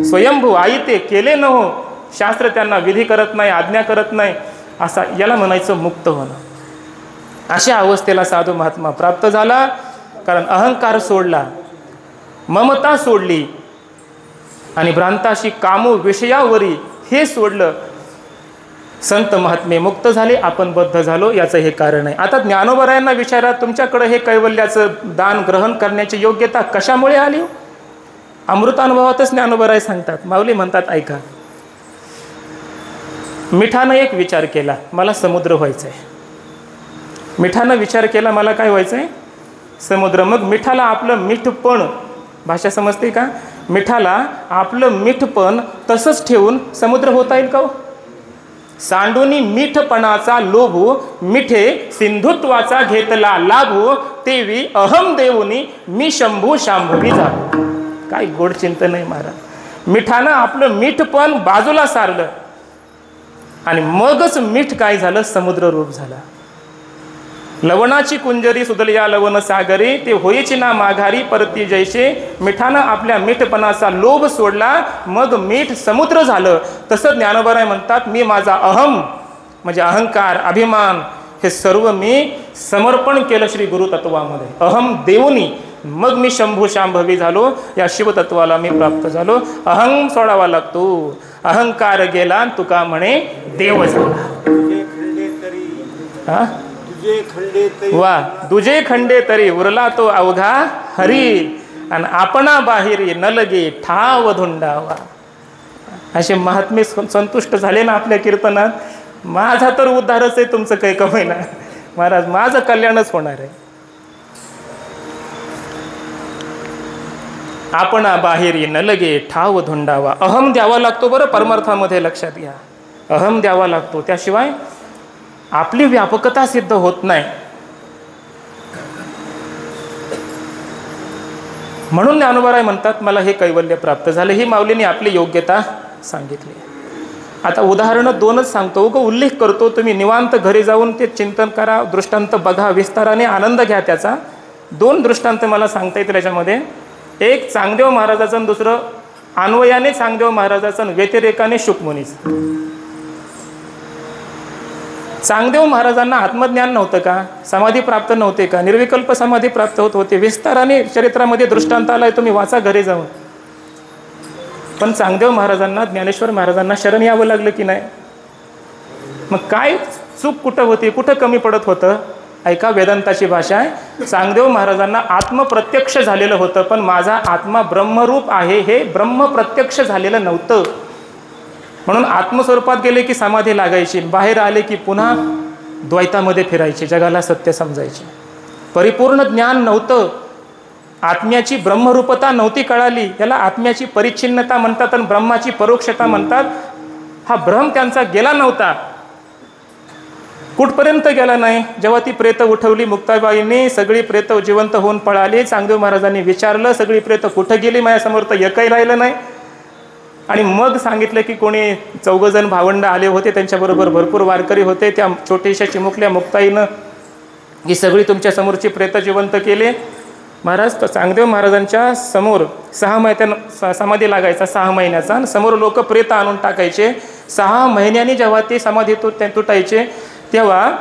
स्वयंभू आईते केले न हो. शास्त्र त्यांना विधी करत नाही, आज्ञा करत नाही. असा याला म्हणायचं मुक्त होणं. अशा अवस्थेला साधू महात्मा प्राप्त झाला. कारण अहंकार सोडला, ममता सोडली आणि भ्रांताशी कामो विषयावरी हे सोडलं. संत महात्मे मुक्त झाले, आपण बद्ध झालो. याचं हे कारण आहे. आता ज्ञानोबरायांना विचारा, तुमच्याकडे हे कैवल्याचं दान ग्रहण करण्याची योग्यता कशामुळे आली? अमृतानुभवातच ज्ञानोबराय सांगतात. माऊली म्हणतात, ऐका. मिठानं एक विचार केला, मला समुद्र व्हायचं आहे. मिठानं विचार केला, मला काय व्हायचं आहे? समुद्र. मग मिठाला आपलं मीठपण, भाषा समजते का? मिठाला आपलं मीठपण तसंच ठेवून समुद्र होता येईल का हो? सांडूनी मीठपणाचा लोभू, मिठे सिंधुत्वाचा घेतला लाभू, तेवी अहम देऊनी मी शंभू शांभवी जाऊ. काय गोड चिंतन आहे महाराज. मिठानं आपलं मीठपण बाजूला सारलं आणि मगच मीठ काय झालं? समुद्र रूप झाला. लवणाची कुंजरी सुदलिया लवण सागरी, ते होईची ना माघारी परती जैसे. मिठानं आपल्या मीठपणाचा लोभ सोडला, मग मीठ समुद्र झालं. तसं ज्ञानोबराय म्हणतात, मी माझा अहम म्हणजे अहंकार, अभिमान हे सर्व मी समर्पण केलं श्री गुरुतत्वामध्ये. अहम देऊनी मग मी शंभू शांभवी झालो. या शिवतत्वाला मी प्राप्त झालो. अहं सोडावा लागतो. अहंकार गेला, तुका म्हणे देव झाला. हा, वा, दुजे खंडे तरी उरला तो अवघा हरी, आणि आपणा बाहेरी न लगे ठाव धुंडावा. असे महात्मे संतुष्ट झाले ना आपल्या कीर्तनात. माझा तर उद्धारच आहे, तुमचं काही कमी ना महाराज, माझं कल्याणच होणार आहे. आपणा बाहेरी न लगे ठाव धुंडावा. अहम द्यावा लागतो बरं, परमार्थामध्ये लक्षात घ्या. अहम द्यावा लागतो, त्याशिवाय आपली व्यापकता सिद्ध होत नाही. म्हणून ज्ञानोबराय म्हणतात, मला हे कैवल्य प्राप्त झाले. ही माऊलीने आपली योग्यता सांगितली. आता उदाहरणं दोनच सांगतो, उल्लेख करतो. तुम्ही निवांत घरी जाऊन ते चिंतन करा, दृष्टांत बघा, विस्ताराने आनंद घ्या त्याचा. दोन दृष्टांत मला सांगता येतील याच्यामध्ये. एक चांगदेव महाराजाचं आणि दुसरं अन्वयाने चांगदेव महाराजाचं आणि व्यतिरेकाने शुकमुनीचं. चांगदेव महाराजांना आत्मज्ञान नव्हतं का? समाधी प्राप्त नव्हते का? निर्विकल्प समाधी प्राप्त होत होते. विस्ताराने चरित्रामध्ये दृष्टांत आलाय, तुम्ही वाचा घरी जाऊन. पण चांगदेव महाराजांना, ज्ञानेश्वर महाराजांना शरण यावं लागलं की नाही? मग काय चूक कुठं होती, कुठं कमी पडत होतं? ऐका, वेदांताची भाषा आहे. चांगदेव महाराजांना आत्मप्रत्यक्ष झालेलं होतं, पण माझा आत्मा ब्रह्मरूप आहे हे ब्रह्मप्रत्यक्ष झालेलं नव्हतं. म्हणून आत्मस्वरूपात गेले की समाधी लागायची, बाहेर आले की पुन्हा द्वैतामध्ये फिरायचे, जगाला सत्य समजायचे. परिपूर्ण ज्ञान नव्हतं, आत्म्याची ब्रह्मरूपता नव्हती कळाली. याला आत्म्याची परिच्छिन्नता म्हणतात आणि ब्रह्माची परोक्षता म्हणतात. हा भ्रम त्यांचा गेला नव्हता. कुठपर्यंत गेला नाही? जेव्हा ती प्रेत उठवली मुक्ताबाईंनी, सगळी प्रेत जिवंत होऊन पळाली. चांगदेव महाराजांनी विचारलं, सगळी प्रेत कुठं गेली? माझ्यासमोर तर एकही राहिलं नाही. आणि मग सांगितलं की कोणी 4 जण भावंड आले होते, त्यांच्याबरोबर भरपूर वारकरी होते. त्या छोट्याशा चिमुकल्या मुक्ताईनं ही सगळी तुमच्या समोरची प्रेत जिवंत केले. महाराज, चांगदेव महाराजांच्या समोर 6 महिन्यानं समाधी लागायचा, 6 महिन्याचा. आणि समोर लोक प्रेत आणून टाकायचे. 6 महिन्यांनी जेव्हा ते समाधी तुटायचे, तेव्हा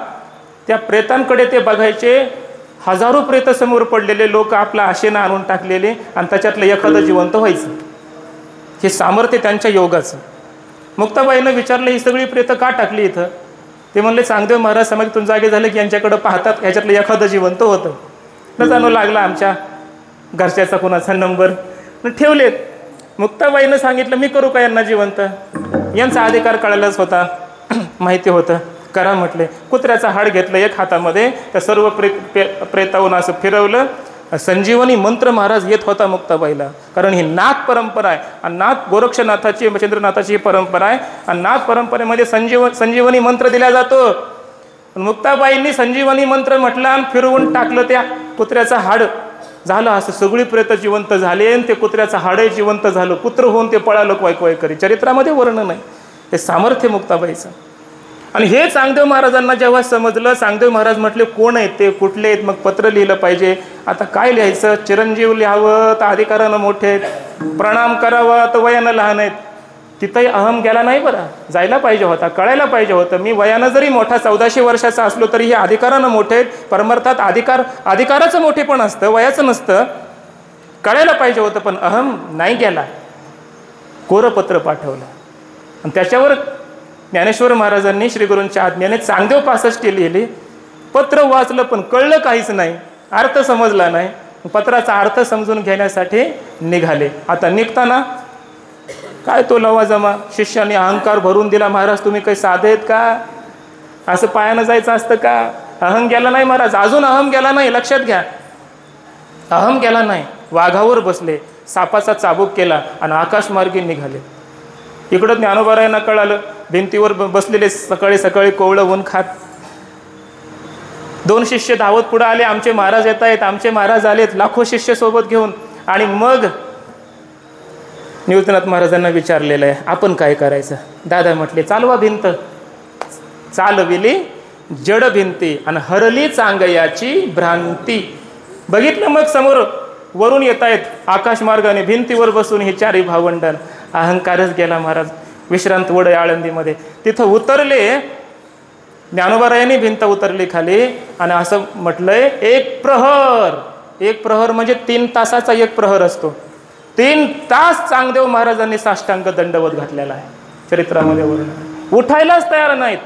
त्या प्रेतांकडे ते बघायचे. हजारो प्रेत समोर पडलेले, लोक आपला आशेनं आणून टाकलेले, आणि त्याच्यातलं एखादं जिवंत व्हायचं. हे सामर्थ्य त्यांच्या योगाचं. मुक्ताबाईनं विचारलं, ही सगळी प्रेतं का टाकली इथं? ते म्हणले, चांगदेव महाराज समाधीतून जागे झाले की यांच्याकडं पाहतात, ह्याच्यातलं एखादं जिवंत होतं. न जाणू लागला आमच्या घरच्याचा कोणाचा नंबर, ठेवलेत. मुक्ताबाईनं सांगितलं, मी करू का यांना जिवंत? यांचा अधिकार कळायलाच होता, माहिती होतं. करा म्हटले. कुत्र्याचं हाड घेतलं एक हातामध्ये, त्या सर्व प्रेतावून असं फिरवलं. संजीवनी मंत्र महाराज येत होता मुक्ताबाईला, कारण ही नाथ परंपरा आहे आणि नाथ गोरक्षनाथाची मच्छिंद्रनाथाची ही परंपरा आहे आणि नाथ परंपरेमध्ये संजीवनी मंत्र दिला जातो. मुक्ताबाईंनी संजीवनी मंत्र म्हटलं आणि फिरवून टाकलं त्या कुत्र्याचं हाड. झालं असं, सगळी प्रेत जिवंत झाले आणि ते कुत्र्याचं हाडही जिवंत झालं. कुत्र होऊन ते पळालं क्वाय करी. चरित्रामध्ये वर्णन आहे. हे सामर्थ्य मुक्ताबाईचं. आणि हे चांगदेव महाराजांना जेव्हा समजलं, चांगदेव महाराज म्हटले कोण आहेत ते, कुठले आहेत, मग पत्र लिहिलं पाहिजे. आता काय लिहायचं? चिरंजीव लिहावं तर अधिकारानं मोठे आहेत, प्रणाम करावा तर वयानं लहान आहेत. तिथंही अहम गेला नाही बरं, जायला पाहिजे होता, कळायला पाहिजे होतं. मी वयानं जरी मोठा 1400 वर्षाचा असलो तरी हे अधिकारानं मोठे आहेत. परमार्थात अधिकाराचं मोठे पण असतं, वयाचं नसतं. कळायला पाहिजे होतं, पण अहम नाही गेला. कोरपत्र पाठवलं आणि त्याच्यावर ज्ञानेश्वर महाराजांनी श्रीगुरूंच्या आज्ञेने चांगदेव 65 लिहिली. पत्र वाचलं पण कळलं काहीच नाही, अर्थ समजला नाही. पत्राचा अर्थ समजून घेण्यासाठी निघाले. आता निघताना काय तो लवाजमा, शिष्याने अहंकार भरून दिला. महाराज तुम्ही काही साधे आहेत का? असं पायानं जायचं असतं का? अहम गेला नाही महाराज, अजून अहम गेला नाही, लक्षात घ्या. अहम गेला नाही. वाघावर बसले, सापाचा चाबूक केला आणि आकाशमार्गी निघाले. इकडं ज्ञानोबारायांना कळालं, भिंतीवर बसलेले सकाळी सकाळी कोवळं ऊन खात. 2 शिष्य धावत पुढे आले, आमचे महाराज येत आहेत, आमचे महाराज आलेत, लाखो शिष्य सोबत घेऊन. आणि मग निवृत्तीनाथ महाराजांना विचारलेलं आहे, आपण काय करायचं? दादा म्हटले, चालवा भिंत. चालविली जड भिंती आणि हरली चांगयाची भ्रांती. बघितलं मग समोर वरून येत आहेत आकाशमार्गाने, भिंतीवर बसून ही 4 भावंडण. अहंकारच गेला महाराज. विश्रांत वड आळंदीमध्ये तिथं उतरले. ज्ञानोबारायांनी भिंत उतरली खाली आणि असं म्हटलंय, एक प्रहर म्हणजे 3 तासाचा एक प्रहर असतो. 3 तास चांगदेव महाराजांनी साष्टांग दंडवत घातलेला आहे. चरित्रामध्ये वर्णन. उठायलाच तयार नाहीत.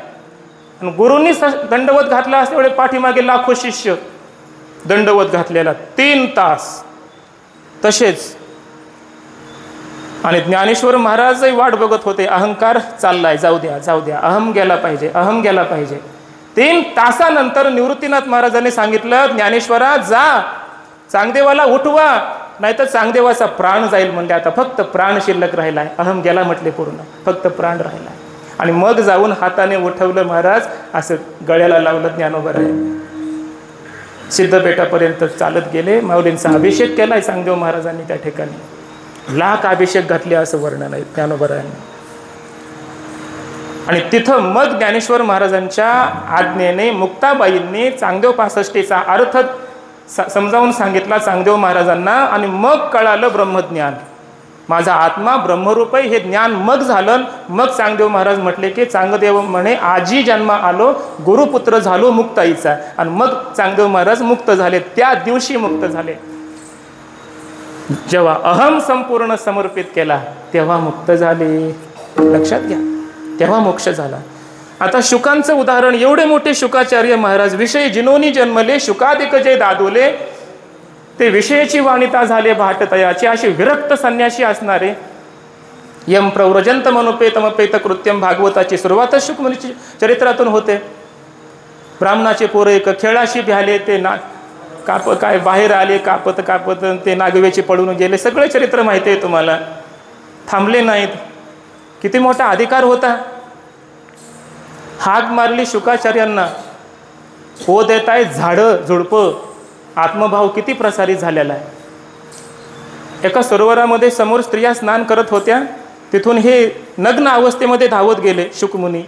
आणि गुरूंनी दंडवत घातला असते एवढे पाठीमागे लाखो शिष्य दंडवत घातलेला 3 तास तसेच. आणि ज्ञानेश्वर महाराजही वाट बघत होते, अहंकार चाललाय, जाऊ द्या, अहम गेला पाहिजे. 3 तासानंतर निवृत्तीनाथ महाराजांनी सांगितलं, ज्ञानेश्वरा जा, चांगदेवाला उठवा, नाहीतर चांगदेवाचा प्राण जाईल. म्हणले आता फक्त प्राण शिल्लक राहिलाय, अहम गेला म्हटले पूर्ण, फक्त प्राण राहिलाय. आणि मग जाऊन हाताने उठवलं महाराज, असं गळ्याला लावलं ज्ञानोबाराय. सिद्धबेटापर्यंत चालत गेले. माऊलींचा अभिषेक केलाय चांगदेव महाराजांनी त्या ठिकाणी. लाख अभिषेक घातले असं वर्णन आहे ज्ञानोबारायांनी. आणि तिथं मग ज्ञानेश्वर महाराजांच्या आज्ञेने मुक्ताबाईंनी चांगदेव 65चा अर्थ समजावून सांगितला चांगदेव महाराजांना. आणि मग कळालं ब्रह्मज्ञान, माझा आत्मा ब्रह्मरूप आहे हे ज्ञान मग झालं. मग चांगदेव महाराज म्हटले की चांगदेव म्हणे, आजी जन्मा आलो, गुरुपुत्र झालो मुक्ताईचा. आणि मग चांगदेव महाराज मुक्त झाले, त्या दिवशी मुक्त झाले. जेव्हा अहम संपूर्ण समर्पित केला तेव्हा मुक्त झाले. लक्षात घ्या, तेव्हा मोक्ष झाला. आता शुकांचं उदाहरण, एवढे मोठे शुकाचार्य महाराज, विषय जिनोनी जन्मले, शुकादिक जे दादोले, ते विषयाची वाणिता झाले भाटतयाची. असे विरक्त संन्यासी असणारे, यम प्रव्रजंत मनोपेतमपेत कृत्यम, भागवताची सुरुवातच शुकमुनीची चरित्रातून होते. ब्राह्मणाचे पोरं एक खेळाशी भ्याले, ते काय बाहेर आले, कापत ते नागवेची पळून गेले. सगळे चरित्र माहिती आहे तुम्हाला. थांबले नाहीत. किती मोठा अधिकार होता. हाक मारली शुकाचार्यांना, हो देत आहे झाडं झुडपं. आत्मभाव किती प्रसारित झालेला आहे. एका सरोवरामध्ये समोर स्त्रिया स्नान करत होत्या. तिथून हे नग्न अवस्थेमध्ये धावत गेले शुकमुनी.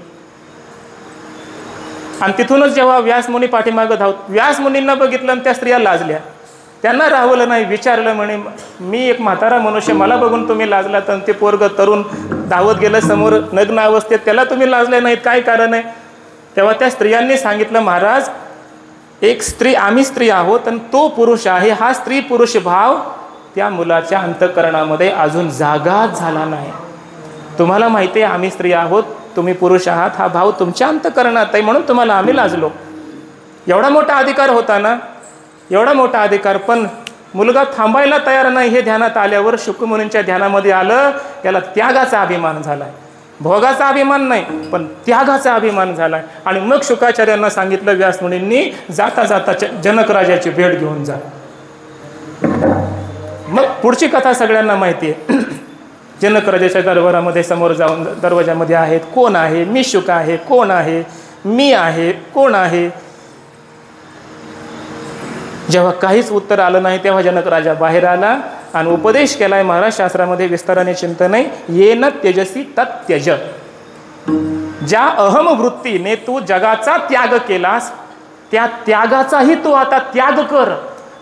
आणि तिथूनच जेव्हा व्यासमुनी पाठीमागं धावत, व्यासमुनींना बघितलं आणि त्या स्त्रिया लाजल्या. त्यांना राहवलं नाही. विचारलं म्हणे, मी एक म्हातारा मनुष्य, मला बघून तुम्ही लाजला, तर ते पोरग तरुण धावत गेलं समोर नग्न अवस्थेत, त्याला तुम्ही लाजले नाहीत, काय कारण आहे? तेव्हा त्या स्त्रियांनी सांगितलं, महाराज एक स्त्री, आम्ही स्त्री आहोत आणि तो पुरुष आहे. हा स्त्री पुरुष भाव त्या मुलाच्या अंतःकरणामध्ये अजून जागाच झाला नाही. तुम्हाला माहिती आहे आम्ही स्त्री आहोत, तुम्ही पुरुष आहात, हा भाव तुमच्या अंतःकरणात आहे, म्हणून तुम्हाला आम्ही लाजलो. एवढा मोठा अधिकार होता ना, एवढा मोठा अधिकार. पण मुलगा थांबायला तयार नाही हे ध्यानात आल्यावर शुकमुनींच्या ध्यानामध्ये आलं, याला त्यागाचा अभिमान झाला. भोगाचा अभिमान नाही, पण त्यागाचा अभिमान झाला. आणि मग शुकाचार्यांना सांगितलं व्यासमुनींनी, जाता जाता जनक राजाची भेट घेऊन जा. मग पुढची कथा सगळ्यांना माहिती आहे. जनक राजाच्या दरबारामध्ये समोर जाऊन दरवाजामध्ये आहेत, कोण आहे? मी शुक आहे. कोण आहे? मी आहे. कोण आहे? जेव्हा काहीच उत्तर आलं नाही तेव्हा जनक राजा बाहेर आला आणि उपदेश केलाय महाराज शास्त्रामध्ये विस्ताराने चिंतन आहे. येन त्यजसी तत्यज. ज्या अहम वृत्तीने तू जगाचा त्याग केलास त्या त्यागाचाही तू आता त्याग कर.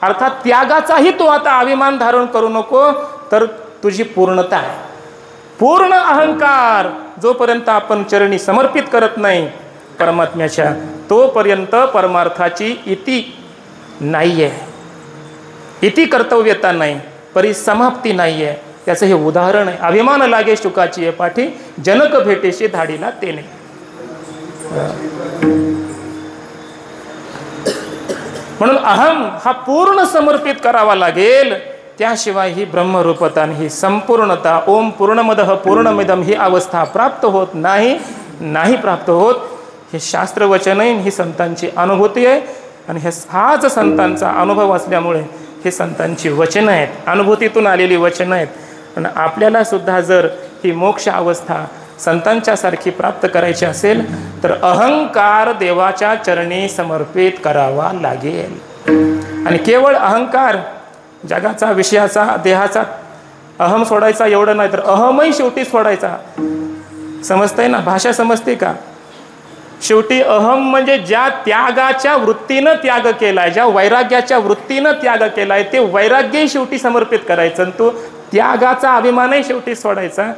अर्थात त्यागाचाही तू आता अभिमान धारण करू नको, तर तुझी पूर्णता आहे. पूर्ण अहंकार जोपर्यंत आपण चरणी समर्पित करत नाही परमात्म्याच्या, तोपर्यंत परमार्थाची इति नाही आहे. इति कर्तव्यता नाही, परिसमाप्ती नाही आहे. त्याचं हे उदाहरण आहे. अभिमान लागे शुकाची आहे पाठी, जनक भेटेशी धाडीला तेने. म्हणून अहम हा पूर्ण समर्पित करावा लागेल. त्याशिवाय ही ब्रह्मरूपता आणि ही संपूर्णता, ओम पूर्णमदः पूर्णमिदम, ही अवस्था प्राप्त होत नाही प्राप्त होत. हे शास्त्रवचन आहे, ही संतांची अनुभूती आहे. आणि हाच संतांचा अनुभव असल्यामुळे हे संतांची वचनं आहेत, अनुभूतीतून आलेली वचनं आहेत. आणि आपल्याला सुद्धा जर ही मोक्ष अवस्था संतांच्या सारखी प्राप्त करायची असेल तर अहंकार देवाच्या चरणी समर्पित करावा लागेल. आणि केवळ अहंकार, जगाचा, विषयाचा, देहाचा अहम सोडायचा एवढं नाही, तर अहमही शेवटी सोडायचा. समजतंय ना? भाषा समजते का? शेवटी अहम म्हणजे ज्या त्यागाच्या वृत्तीनं त्याग केलाय, ज्या वैराग्याच्या वृत्तीनं त्याग केलाय, ते वैराग्यही शेवटी समर्पित करायचं. आणि तो त्यागाचा अभिमानही शेवटी सोडायचा.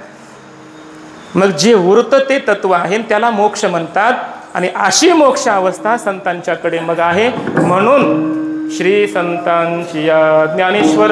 मग जे उरतं ते तत्व आहे, त्याला मोक्ष म्हणतात. आणि अशी मोक्ष अवस्था संतांच्याकडे मग आहे. म्हणून श्री संतांची ज्ञानेश्वर